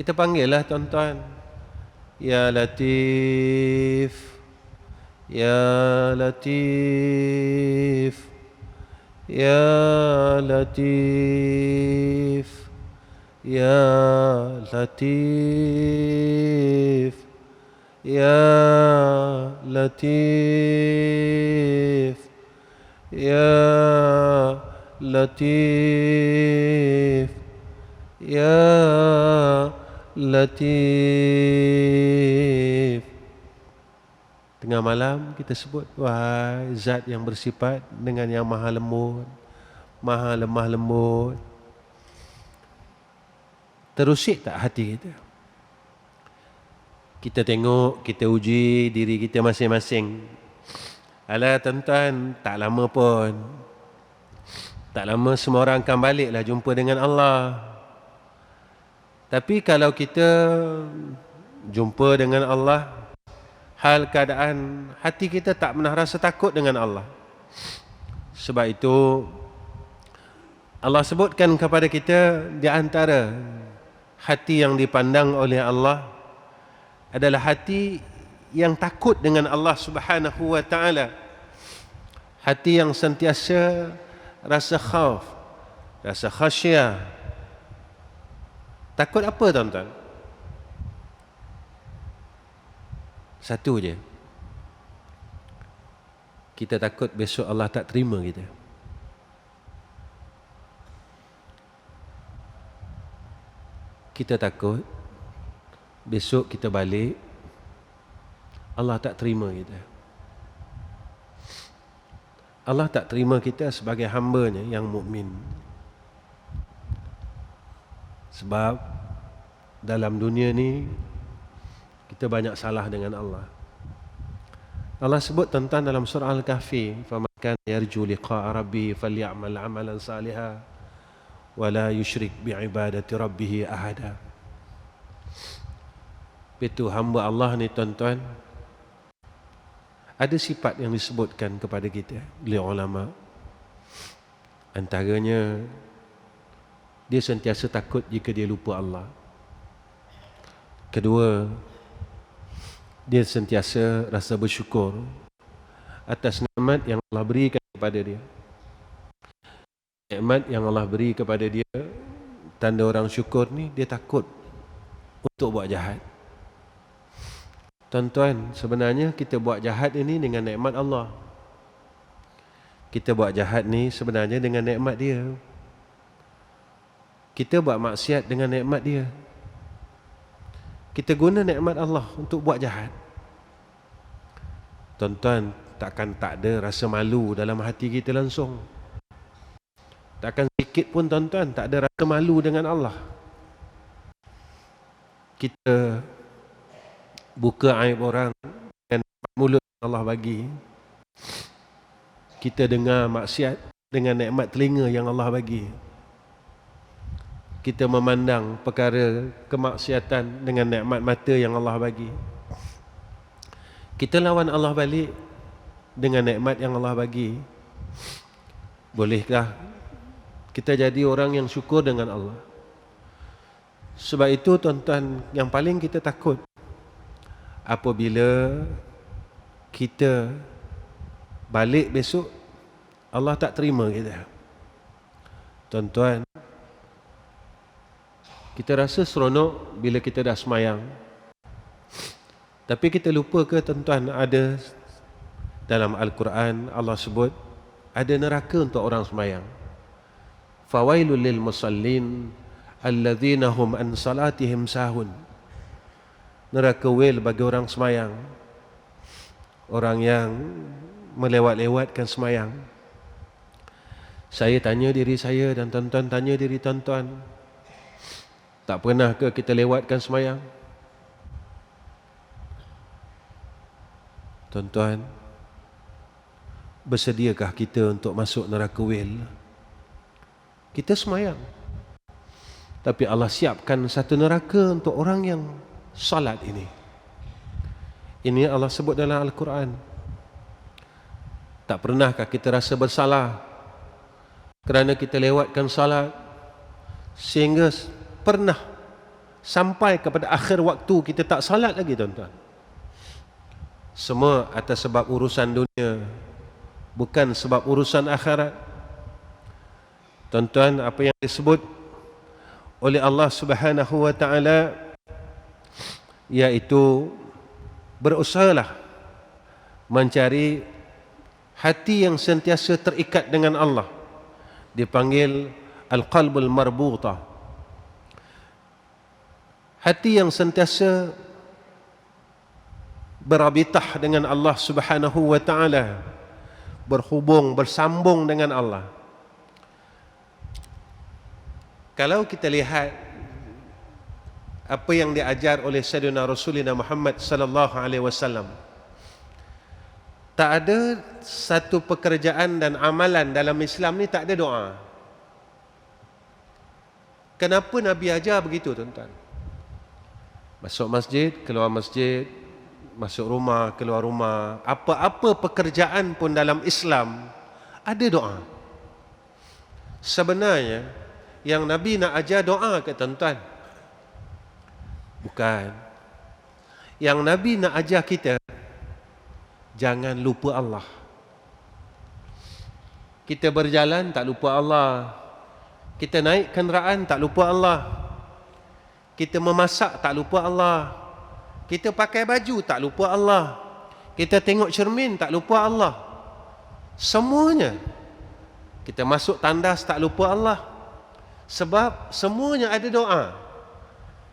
kita panggillah, tuan-tuan. Ya Latif, Ya Latif, Ya Latif, Ya Latif, Ya Latif, Ya Latif, Ya Latif. Tengah malam kita sebut, wahai zat yang bersifat dengan yang maha lembut, maha lemah lembut. Terusik tak hati kita? Kita tengok, kita uji diri kita masing-masing. Alah tuan-tuan, tak lama pun, tak lama semua orang akan baliklah jumpa dengan Allah. Tapi kalau kita jumpa dengan Allah, hal keadaan hati kita tak pernah rasa takut dengan Allah. Sebab itu Allah sebutkan kepada kita, di antara hati yang dipandang oleh Allah adalah hati yang takut dengan Allah Subhanahu wa taala. Hati yang sentiasa rasa khauf, rasa khasyah. Takut apa tuan-tuan? Satu je. Kita takut besok Allah tak terima kita. Kita takut besok kita balik, Allah tak terima kita. Allah tak terima kita sebagai hamba-Nya yang mukmin. Sebab dalam dunia ni kita banyak salah dengan Allah. Allah sebut tentang dalam surah Al-Kahfi, "Faman kana yarju liqa'a rabbi falyamal 'amalan salihan wa la yusyrik bi'ibadati rabbih ahada." Itu hamba Allah ni tuan-tuan, ada sifat yang disebutkan kepada kita oleh ulama. Antaranya, dia sentiasa takut jika dia lupa Allah. Kedua, dia sentiasa rasa bersyukur atas nikmat yang Allah berikan kepada dia. Nikmat yang Allah beri kepada dia, tanda orang syukur ni, dia takut untuk buat jahat. Tuan-tuan, sebenarnya kita buat jahat ini dengan nikmat Allah. Kita buat jahat ni sebenarnya dengan nikmat dia. Kita buat maksiat dengan nikmat dia. Kita guna nikmat Allah untuk buat jahat. Tuan-tuan, takkan tak ada rasa malu dalam hati kita langsung. Takkan sikit pun tuan-tuan tak ada rasa malu dengan Allah. Kita buka aib orang dengan mulut Allah bagi. Kita dengar maksiat dengan nikmat telinga yang Allah bagi. Kita memandang perkara kemaksiatan dengan nikmat mata yang Allah bagi. Kita lawan Allah balik dengan nikmat yang Allah bagi. Bolehkah kita jadi orang yang syukur dengan Allah? Sebab itu tuan-tuan, yang paling kita takut apabila kita balik besok Allah tak terima kita. Tuan-tuan, kita rasa seronok bila kita dah semayang, tapi kita lupa ke tuan-tuan, ada dalam Al-Quran Allah sebut ada neraka untuk orang semayang. Fawailul lil musallin alladzina hum an salatihim sahun. Neraka wel bagi orang semayang, orang yang melewat-lewatkan semayang. Saya tanya diri saya dan tuan-tuan tanya diri tuan-tuan, tak pernah ke kita lewatkan semayang? Tuan-tuan, bersediakah kita untuk masuk neraka wel? Kita semayang, tapi Allah siapkan satu neraka untuk orang yang salat ini. Ini Allah sebut dalam Al-Quran. Tak pernahkah kita rasa bersalah kerana kita lewatkan salat, sehingga pernah sampai kepada akhir waktu kita tak salat lagi, tuan-tuan. Semua atas sebab urusan dunia, bukan sebab urusan akhirat. Tuan-tuan, apa yang disebut oleh Allah Subhanahu wa taala yaitu berusahalah mencari hati yang sentiasa terikat dengan Allah, dipanggil al-qalbul marbutah. Hati yang sentiasa berabitah dengan Allah Subhanahu wa taala, berhubung, bersambung dengan Allah. Kalau kita lihat apa yang diajar oleh Sayyidina Rasulullah Muhammad sallallahu alaihi wasallam, tak ada satu pekerjaan dan amalan dalam Islam ni tak ada doa. Kenapa Nabi ajar begitu, tuan-tuan? Masuk masjid, keluar masjid, masuk rumah, keluar rumah, apa-apa pekerjaan pun dalam Islam ada doa. Sebenarnya yang Nabi nak ajar doa ke, tuan-tuan? Bukan. Yang Nabi nak ajar kita, jangan lupa Allah. Kita berjalan tak lupa Allah. Kita naik kenderaan tak lupa Allah. Kita memasak tak lupa Allah. Kita pakai baju tak lupa Allah. Kita tengok cermin tak lupa Allah. Semuanya. Kita masuk tandas tak lupa Allah. Sebab semuanya ada doa.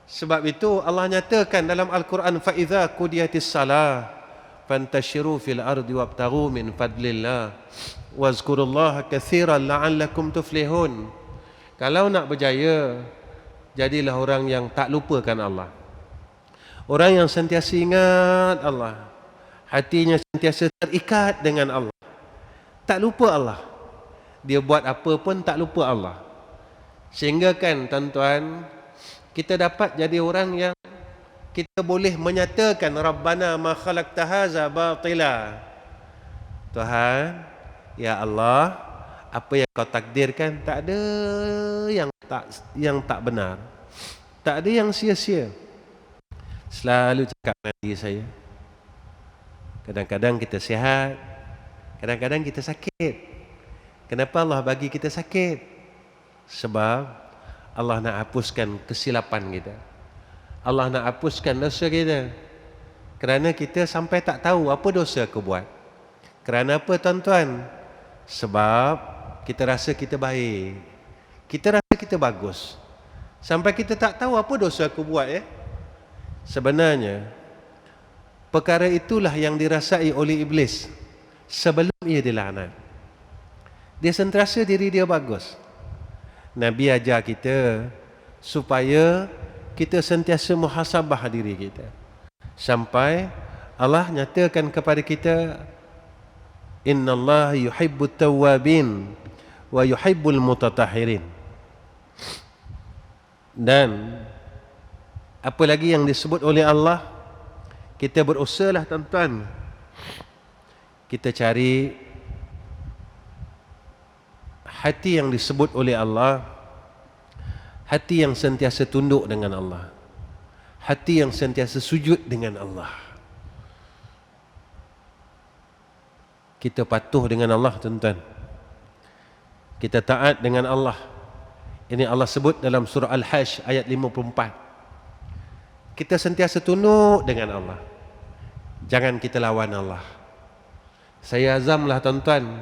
Sebab itu Allah nyatakan dalam Al-Quran, fa idza qudiyatis salah fantashiru fil ardi wabtaghu min fadlillah wazkurullaha katsiran la'allakum tuflihun. Kalau nak berjaya, jadilah orang yang tak lupakan Allah. Orang yang sentiasa ingat Allah, hatinya sentiasa terikat dengan Allah, tak lupa Allah. Dia buat apa pun tak lupa Allah. Sehingga kan, tuan-tuan, kita dapat jadi orang yang kita boleh menyatakan Rabbana ma khalaqta hadza batila. Tuhan, ya Allah, apa yang kau takdirkan tak ada yang tak benar. Tak ada yang sia-sia. Selalu cakap dengan diri saya. Kadang-kadang kita sihat, kadang-kadang kita sakit. Kenapa Allah bagi kita sakit? Sebab Allah nak hapuskan kesilapan kita. Allah nak hapuskan dosa kita. Kerana kita sampai tak tahu apa dosa aku buat. Kerana apa, tuan-tuan? Sebab kita rasa kita baik, kita rasa kita bagus, sampai kita tak tahu apa dosa aku buat. Sebenarnya perkara itulah yang dirasai oleh iblis sebelum ia dilaknat. Dia sentiasa diri dia bagus. Nabi ajar kita supaya kita sentiasa muhasabah diri kita, sampai Allah nyatakan kepada kita, innallaha yuhibbut tawwabin wa yuhibbul mutatahhirin. Dan apa lagi yang disebut oleh Allah, kita berusahalah, tuan-tuan, kita cari hati yang disebut oleh Allah, hati yang sentiasa tunduk dengan Allah, hati yang sentiasa sujud dengan Allah. Kita patuh dengan Allah, tuan-tuan. Kita taat dengan Allah. Ini Allah sebut dalam surah Al-Hajj ayat 54. Kita sentiasa tunduk dengan Allah. Jangan kita lawan Allah. Saya azamlah, tuan-tuan,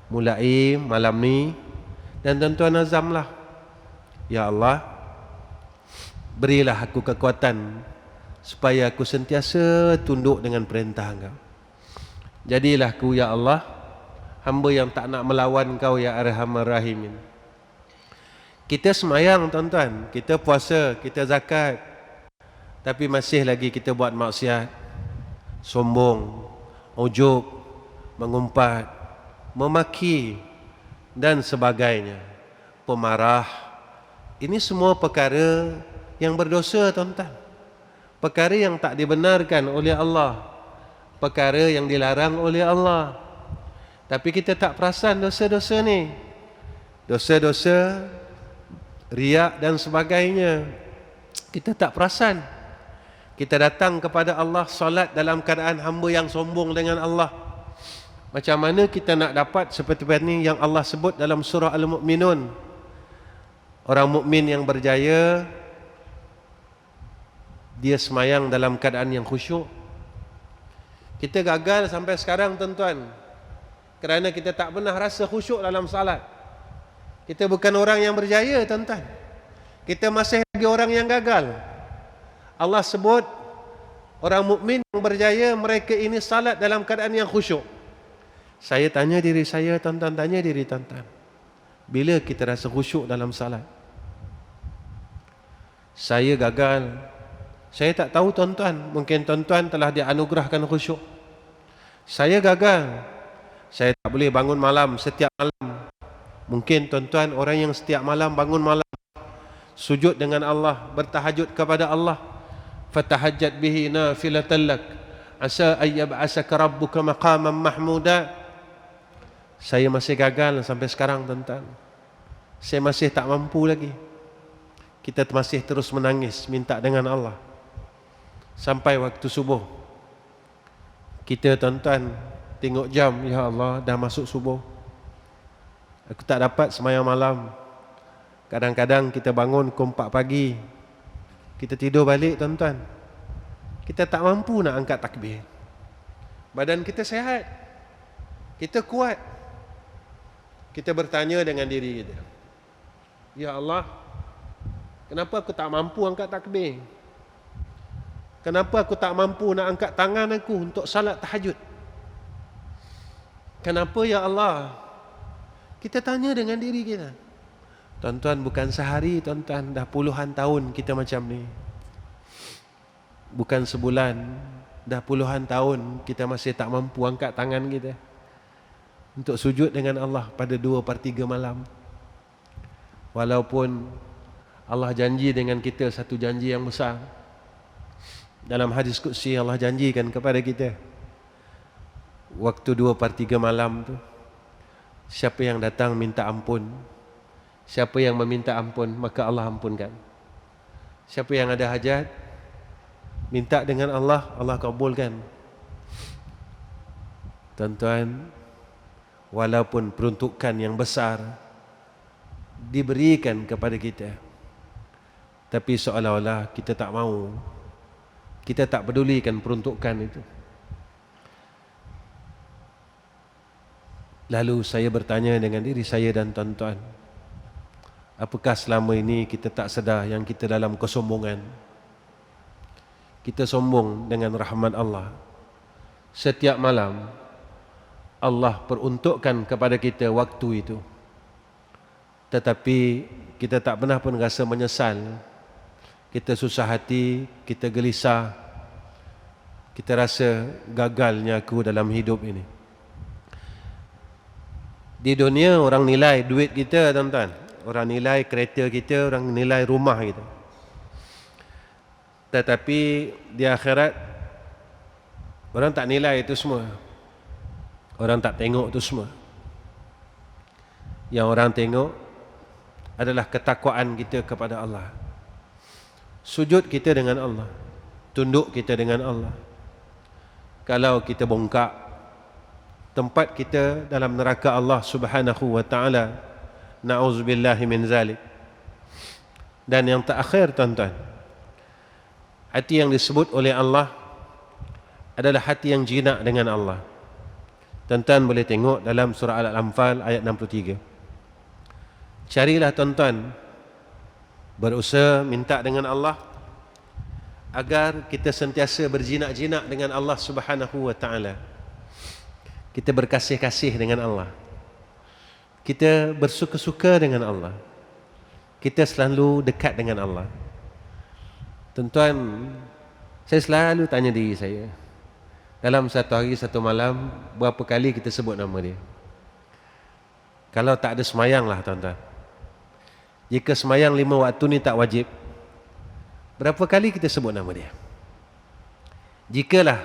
mulai malam ni, dan tuan-tuan azamlah, ya Allah, berilah aku kekuatan supaya aku sentiasa tunduk dengan perintah Engkau. Jadilah aku, ya Allah, hamba yang tak nak melawan Kau, ya Arhamar Rahimin. Kita semayang, tuan-tuan, kita puasa, kita zakat, tapi masih lagi kita buat maksiat, sombong, ujub, mengumpat, memaki dan sebagainya, pemarah. Ini semua perkara yang berdosa, tuan-tuan. Perkara yang tak dibenarkan oleh Allah, perkara yang dilarang oleh Allah. Tapi kita tak perasan dosa-dosa ni. Dosa-dosa riak dan sebagainya. Kita tak perasan. Kita datang kepada Allah solat dalam keadaan hamba yang sombong dengan Allah. Macam mana kita nak dapat seperti ini yang Allah sebut dalam surah Al-Mu'minun? Orang mukmin yang berjaya, dia semayang dalam keadaan yang khusyuk. Kita gagal sampai sekarang tuan-tuan, kerana kita tak pernah rasa khusyuk dalam salat. Kita bukan orang yang berjaya tuan-tuan, kita masih lagi orang yang gagal. Allah sebut orang mukmin yang berjaya, mereka ini salat dalam keadaan yang khusyuk. Saya tanya diri saya, tuan-tuan tanya diri tuan-tuan, bila kita rasa khusyuk dalam salat? Saya gagal. Saya tak tahu tuan-tuan, mungkin tuan-tuan telah dianugerahkan khusyuk. Saya gagal. Saya tak boleh bangun malam setiap malam. Mungkin tuan-tuan orang yang setiap malam bangun malam, sujud dengan Allah, bertahajud kepada Allah. Fatahajjat bihi nafilatan lak asa ay yab'asaka rabbuka maqaman mahmuda. Saya masih gagal sampai sekarang tuan-tuan. Saya masih tak mampu lagi. Kita masih terus menangis minta dengan Allah sampai waktu subuh. Kita tuan-tuan tengok jam, ya Allah dah masuk subuh, aku tak dapat sembahyang malam. Kadang-kadang kita bangun pukul 4 pagi, kita tidur balik tuan-tuan. Kita tak mampu nak angkat takbir. Badan kita sihat, kita kuat. Kita bertanya dengan diri kita, ya Allah, kenapa aku tak mampu angkat takbir? Kenapa aku tak mampu nak angkat tangan aku untuk salat tahajud? Kenapa ya Allah? Kita tanya dengan diri kita. Tuan-tuan, bukan sehari tuan-tuan, dah puluhan tahun kita macam ni. Bukan sebulan, dah puluhan tahun kita masih tak mampu angkat tangan kita untuk sujud dengan Allah pada 2/3 malam. Walaupun Allah janji dengan kita satu janji yang besar. Dalam hadis qudsi Allah janjikan kepada kita, waktu 2/3 malam tu, siapa yang datang minta ampun, siapa yang meminta ampun, maka Allah ampunkan. Siapa yang ada hajat, minta dengan Allah, Allah kabulkan. Tuan-tuan, walaupun peruntukan yang besar diberikan kepada kita, tapi seolah-olah kita tak mau, kita tak pedulikan peruntukan itu. Lalu saya bertanya dengan diri saya dan tuan-tuan, apakah selama ini kita tak sedar yang kita dalam kesombongan? Kita sombong dengan rahmat Allah. Setiap malam Allah peruntukkan kepada kita waktu itu, tetapi kita tak pernah pun rasa menyesal. Kita susah hati, kita gelisah, kita rasa gagalnya aku dalam hidup ini. Di dunia orang nilai duit kita tuan-tuan, orang nilai kereta kita, orang nilai rumah kita. Tetapi di akhirat orang tak nilai itu semua. Orang tak tengok itu semua. Yang orang tengok adalah ketakwaan kita kepada Allah, sujud kita dengan Allah, tunduk kita dengan Allah. Kalau kita bongkak, tempat kita dalam neraka Allah Subhanahu wa taala, na'udzubillahi min zalik. Dan yang terakhir tuan-tuan, hati yang disebut oleh Allah adalah hati yang jinak dengan Allah. Tuan-tuan boleh tengok dalam surah Al-Anfal ayat 63. Carilah tuan-tuan, berusaha minta dengan Allah agar kita sentiasa berjinak-jinak dengan Allah Subhanahu wa taala. Kita berkasih-kasih dengan Allah, kita bersuka-suka dengan Allah, kita selalu dekat dengan Allah. Tuan-tuan, saya selalu tanya diri saya, dalam satu hari satu malam berapa kali kita sebut nama dia? Kalau tak ada semayang lah tuan-tuan, jika semayang 5 waktu ni tak wajib, berapa kali kita sebut nama dia? Jikalah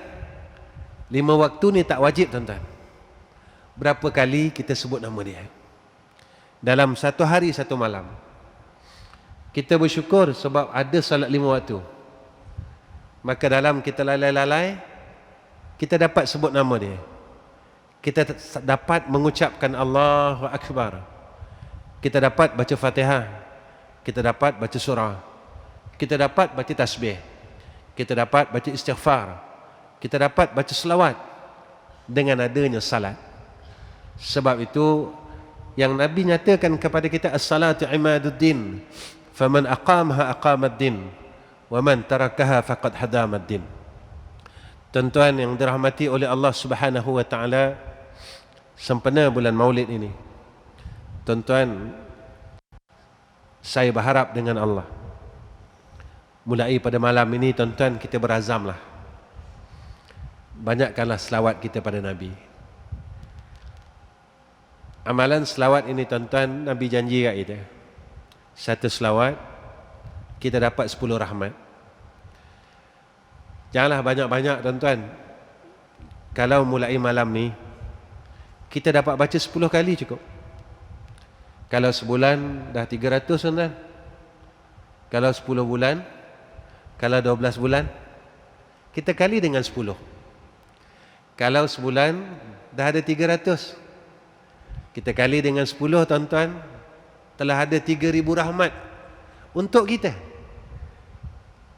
5 waktu ni tak wajib tuan-tuan, berapa kali kita sebut nama dia? Dalam satu hari satu malam. Kita bersyukur sebab ada salat 5 waktu. Maka dalam kita lalai-lalai, kita dapat sebut nama dia. Kita dapat mengucapkan Allahu Akbar. Kita dapat baca Fatihah. Kita dapat baca surah. Kita dapat baca tasbih. Kita dapat baca istighfar. Kita dapat baca selawat dengan adanya salat. Sebab itu yang Nabi nyatakan kepada kita, as-salatu imaduddin, faman aqamaha aqamaddin, wa man tarakaha faqad hadamaddin. Tuan-tuan yang dirahmati oleh Allah Subhanahu wa taala, sempena bulan Maulid ini, tuan-tuan, saya berharap dengan Allah, mulai pada malam ini tuan-tuan kita berazamlah, banyakkanlah selawat kita pada Nabi. Amalan selawat ini tuan-tuan, Nabi janji kat kita, satu selawat kita dapat 10 rahmat. Janganlah banyak-banyak tuan-tuan. Kalau mulai malam ni kita dapat baca 10 kali cukup. Kalau sebulan dah 300 tuan-tuan. Kalau 10 bulan, kalau 12 bulan, kita kali dengan 10. Kalau sebulan dah ada 300, kita kali dengan 10 tuan-tuan, telah ada 3,000 rahmat untuk kita.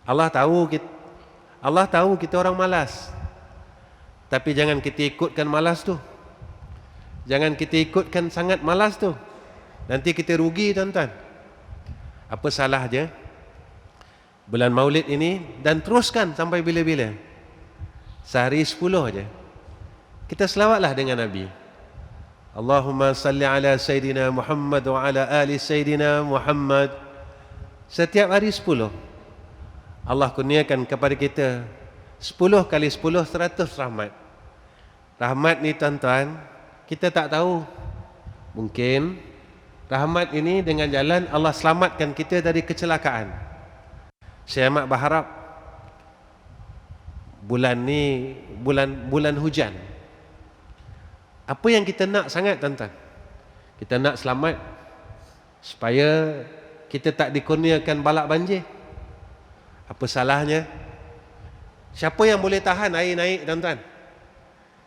Allah tahu kita orang malas. Tapi jangan kita ikutkan malas tu. Jangan kita ikutkan sangat malas tu. Nanti kita rugi tuan-tuan. Apa salah je bulan Maulid ini, dan teruskan sampai bila-bila. Sehari 10 je kita selawatlah dengan Nabi. Allahumma salli ala Sayyidina Muhammad wa ala ali Sayyidina Muhammad. Setiap hari 10. Allah kurniakan kepada kita 10 kali 10 100 rahmat. Rahmat ni tuan-tuan, kita tak tahu. Mungkin rahmat ini dengan jalan Allah selamatkan kita dari kecelakaan. Saya amat berharap bulan ni bulan hujan. Apa yang kita nak sangat tuan-tuan? Kita nak selamat supaya kita tak dikurniakan balak banjir. Apa salahnya? Siapa yang boleh tahan air naik tuan-tuan?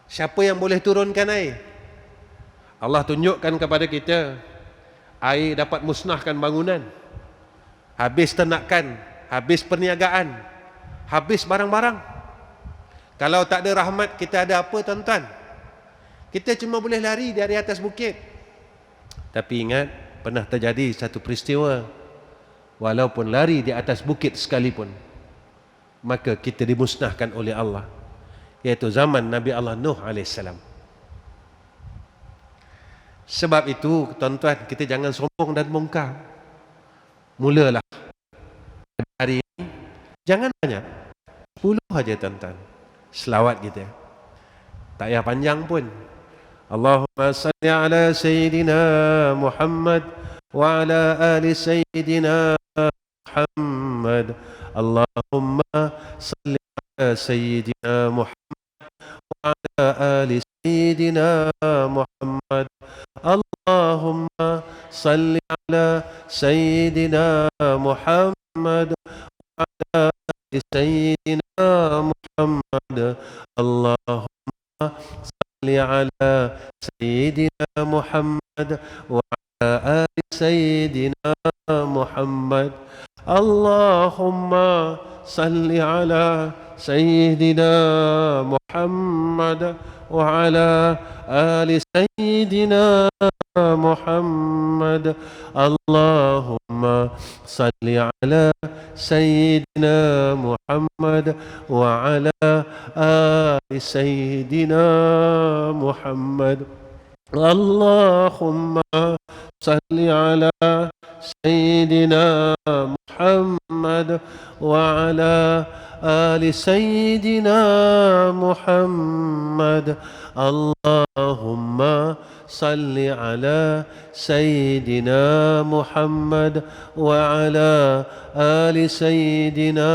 Siapa yang boleh turunkan air? Allah tunjukkan kepada kita, air dapat musnahkan bangunan, habis ternakan, habis perniagaan, habis barang-barang. Kalau tak ada rahmat, kita ada apa tuan-tuan? Kita cuma boleh lari dari atas bukit. Tapi ingat, pernah terjadi satu peristiwa, walaupun lari di atas bukit sekalipun, maka kita dimusnahkan oleh Allah, iaitu zaman Nabi Allah Nuh AS. Sebab itu tuan-tuan, kita jangan sombong dan bongkar. Mulalah hari ini, jangan banyak, 10 aja tuan-tuan selawat kita, tak payah panjang pun. Allahumma salli ala Sayyidina Muhammad wa ala ali Sayyidina Muhammad. Allahumma salli ala Sayyidina Muhammad wa ala ali Sayyidina Muhammad. Allahumma salli ala Sayyidina Muhammad wa ala ali Sayyidina Muhammad. Allahumma salli ala Sayyidina Muhammad wa ala ali Sayyidina Muhammad. Allahumma salli ala Sayyidina Muhammad wa ala ali Sayyidina Muhammad. Allahumma salli ala Sayyidina Muhammad wa ala ali Sayyidina Muhammad. Allahumma salli ala Sayyidina Muhammad wa ala ali Sayyidina Muhammad. Allahumma صل على سيدنا محمد وعلى آل سيدنا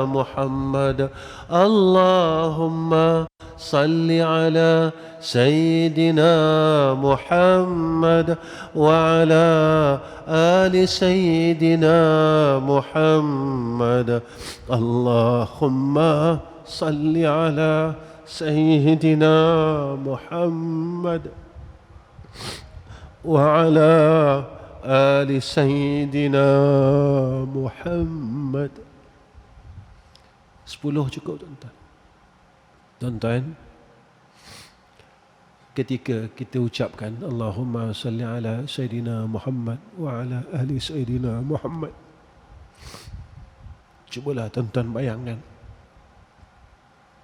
محمد. اللهم صل على سيدنا محمد وعلى آل سيدنا محمد. اللهم صل على سيدنا محمد وعلى آل سيدنا محمد. 10 cukup tuan-tuan. Tuan-tuan, ketika kita ucapkan Allahumma salli ala Sayyidina Muhammad wa ala ahli Sayyidina Muhammad, cubalah tuan-tuan bayangkan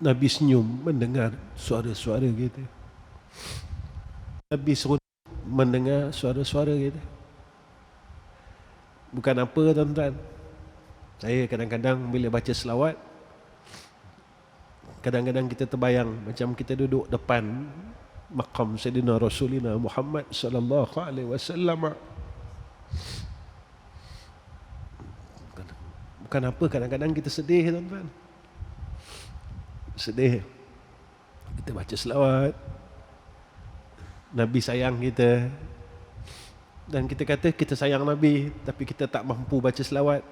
Nabi senyum mendengar suara-suara kita. Nabi seronok mendengar suara-suara kita. Bukan apa tuan-tuan, saya kadang-kadang bila baca selawat, kadang-kadang kita terbayang macam kita duduk depan maqam Sayyidina Rasulina Muhammad sallallahu alaihi wasallam. Bukan apa, kadang-kadang kita sedih tuan-tuan. Sedih. Kita baca selawat, Nabi sayang kita, dan kita kata kita sayang Nabi, tapi kita tak mampu baca selawat.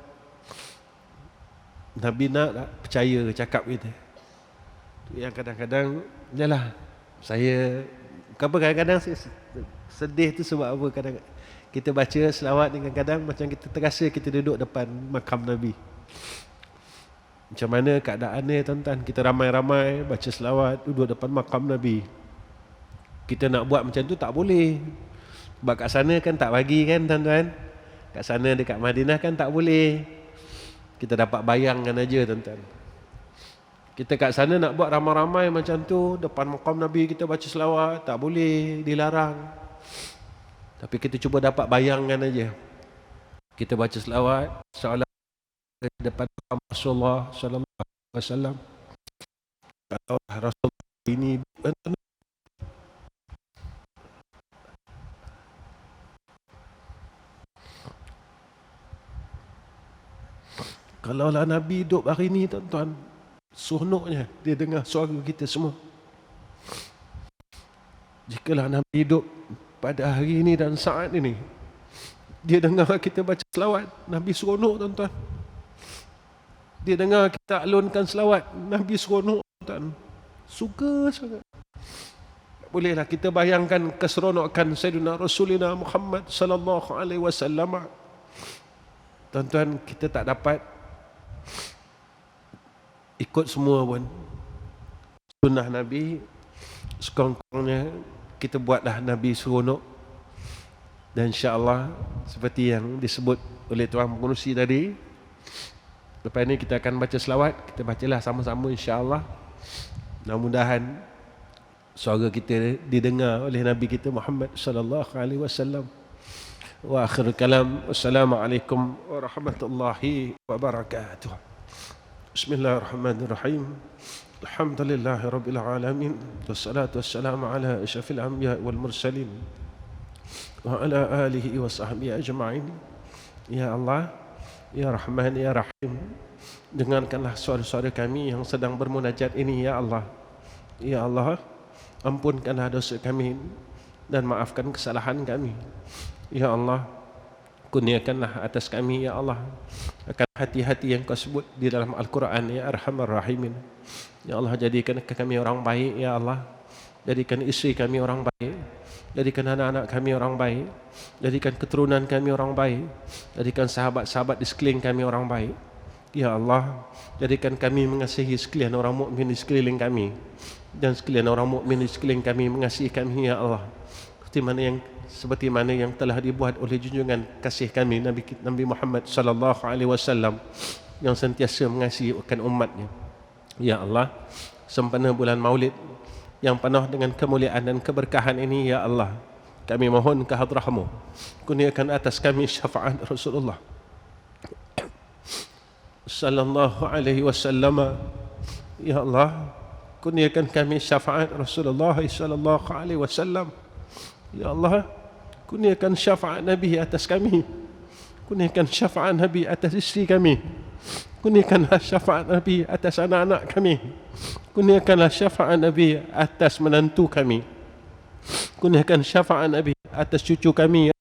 Nabi nak tak percaya cakap kita. Yang kadang-kadang, yalah, saya kadang-kadang saya sedih tu sebab apa? Kadang kita baca selawat dengan kadang macam kita terasa kita duduk depan makam Nabi. Macam mana keadaannya tuan-tuan? Kita ramai-ramai baca selawat, duduk depan makam Nabi. Kita nak buat macam tu tak boleh. Sebab kat sana kan tak bagi kan tuan-tuan? Kat sana dekat Madinah kan tak boleh. Kita dapat bayangkan aja tuan-tuan. Kita kat sana nak buat ramai-ramai macam tu, depan makam Nabi kita baca selawat, tak boleh, dilarang. Tapi kita cuba dapat bayangkan aja. Kita baca selawat seolah depan makam Rasulullah sallallahu alaihi wasallam. Kalau Rasulullah ini kalaulah Nabi hidup hari ini tuan-tuan, seronoknya dia dengar suara kita semua. Jikalau Nabi hidup pada hari ini dan saat ini, dia dengar kita baca selawat, Nabi seronok tuan-tuan. Dia dengar kita alunkan selawat, Nabi seronok tuan. Suka sangat. Bolehlah kita bayangkan keseronokan Sayyidina Rasulina Muhammad sallallahu alaihi wasallam. Tuan-tuan, kita tak dapat ikut semua pun sunnah Nabi. Sekurang-kurangnya kita buatlah Nabi seronok. Dan insya-Allah seperti yang disebut oleh tuan pengurusi tadi, lepas ni kita akan baca selawat. Kita bacalah sama-sama insya-Allah. Mudah-mudahan suara kita didengar oleh Nabi kita Muhammad sallallahu alaihi wasallam. Wa akhir kalam, wassalamualaikum warahmatullahi wabarakatuh. Bismillahirrahmanirrahim. Alhamdulillahi rabbil alamin. Wassalatu wassalamu ala asyrafil anbiya wal mursalin wa ala alihi wa sahbihi ajma'in. Ya Allah, Ya Rahman, Ya Rahim, dengarkanlah suara-suara kami yang sedang bermunajat ini, Ya Allah. Ya Allah, ampunkanlah dosa kami dan maafkan kesalahan kami. Ya Allah, kurniakanlah atas kami, Ya Allah, akan hati-hati yang kau sebut di dalam Al-Quran, Ya Arhamar Rahimin. Ya Allah, jadikan kami orang baik, Ya Allah. Jadikan isteri kami orang baik, jadikan anak-anak kami orang baik, jadikan keturunan kami orang baik, jadikan sahabat-sahabat di sekeliling kami orang baik. Ya Allah, jadikan kami mengasihi sekalian orang mukmin di sekeliling kami, dan sekalian orang mukmin di sekeliling kami mengasihi kami, Ya Allah, seperti mana yang telah dibuat oleh junjungan kasih kami Nabi Muhammad sallallahu alaihi wasallam yang sentiasa mengasihi umatnya. Ya Allah, sempena bulan Maulid yang penuh dengan kemuliaan dan keberkahan ini, Ya Allah, kami mohon ke hadrah-Mu, kurniakan atas kami syafaat Rasulullah sallallahu alaihi wasallam. Ya Allah, kurniakan kami syafaat Rasulullah sallallahu alaihi wasallam. Ya Allah, kurniakan syafaat Nabi atas kami, kurniakan syafaat Nabi atas isteri kami, kurniakanlah syafaat Nabi atas anak-anak kami, kurniakanlah syafaat Nabi atas menantu kami, kurniakan syafaat Nabi atas cucu kami.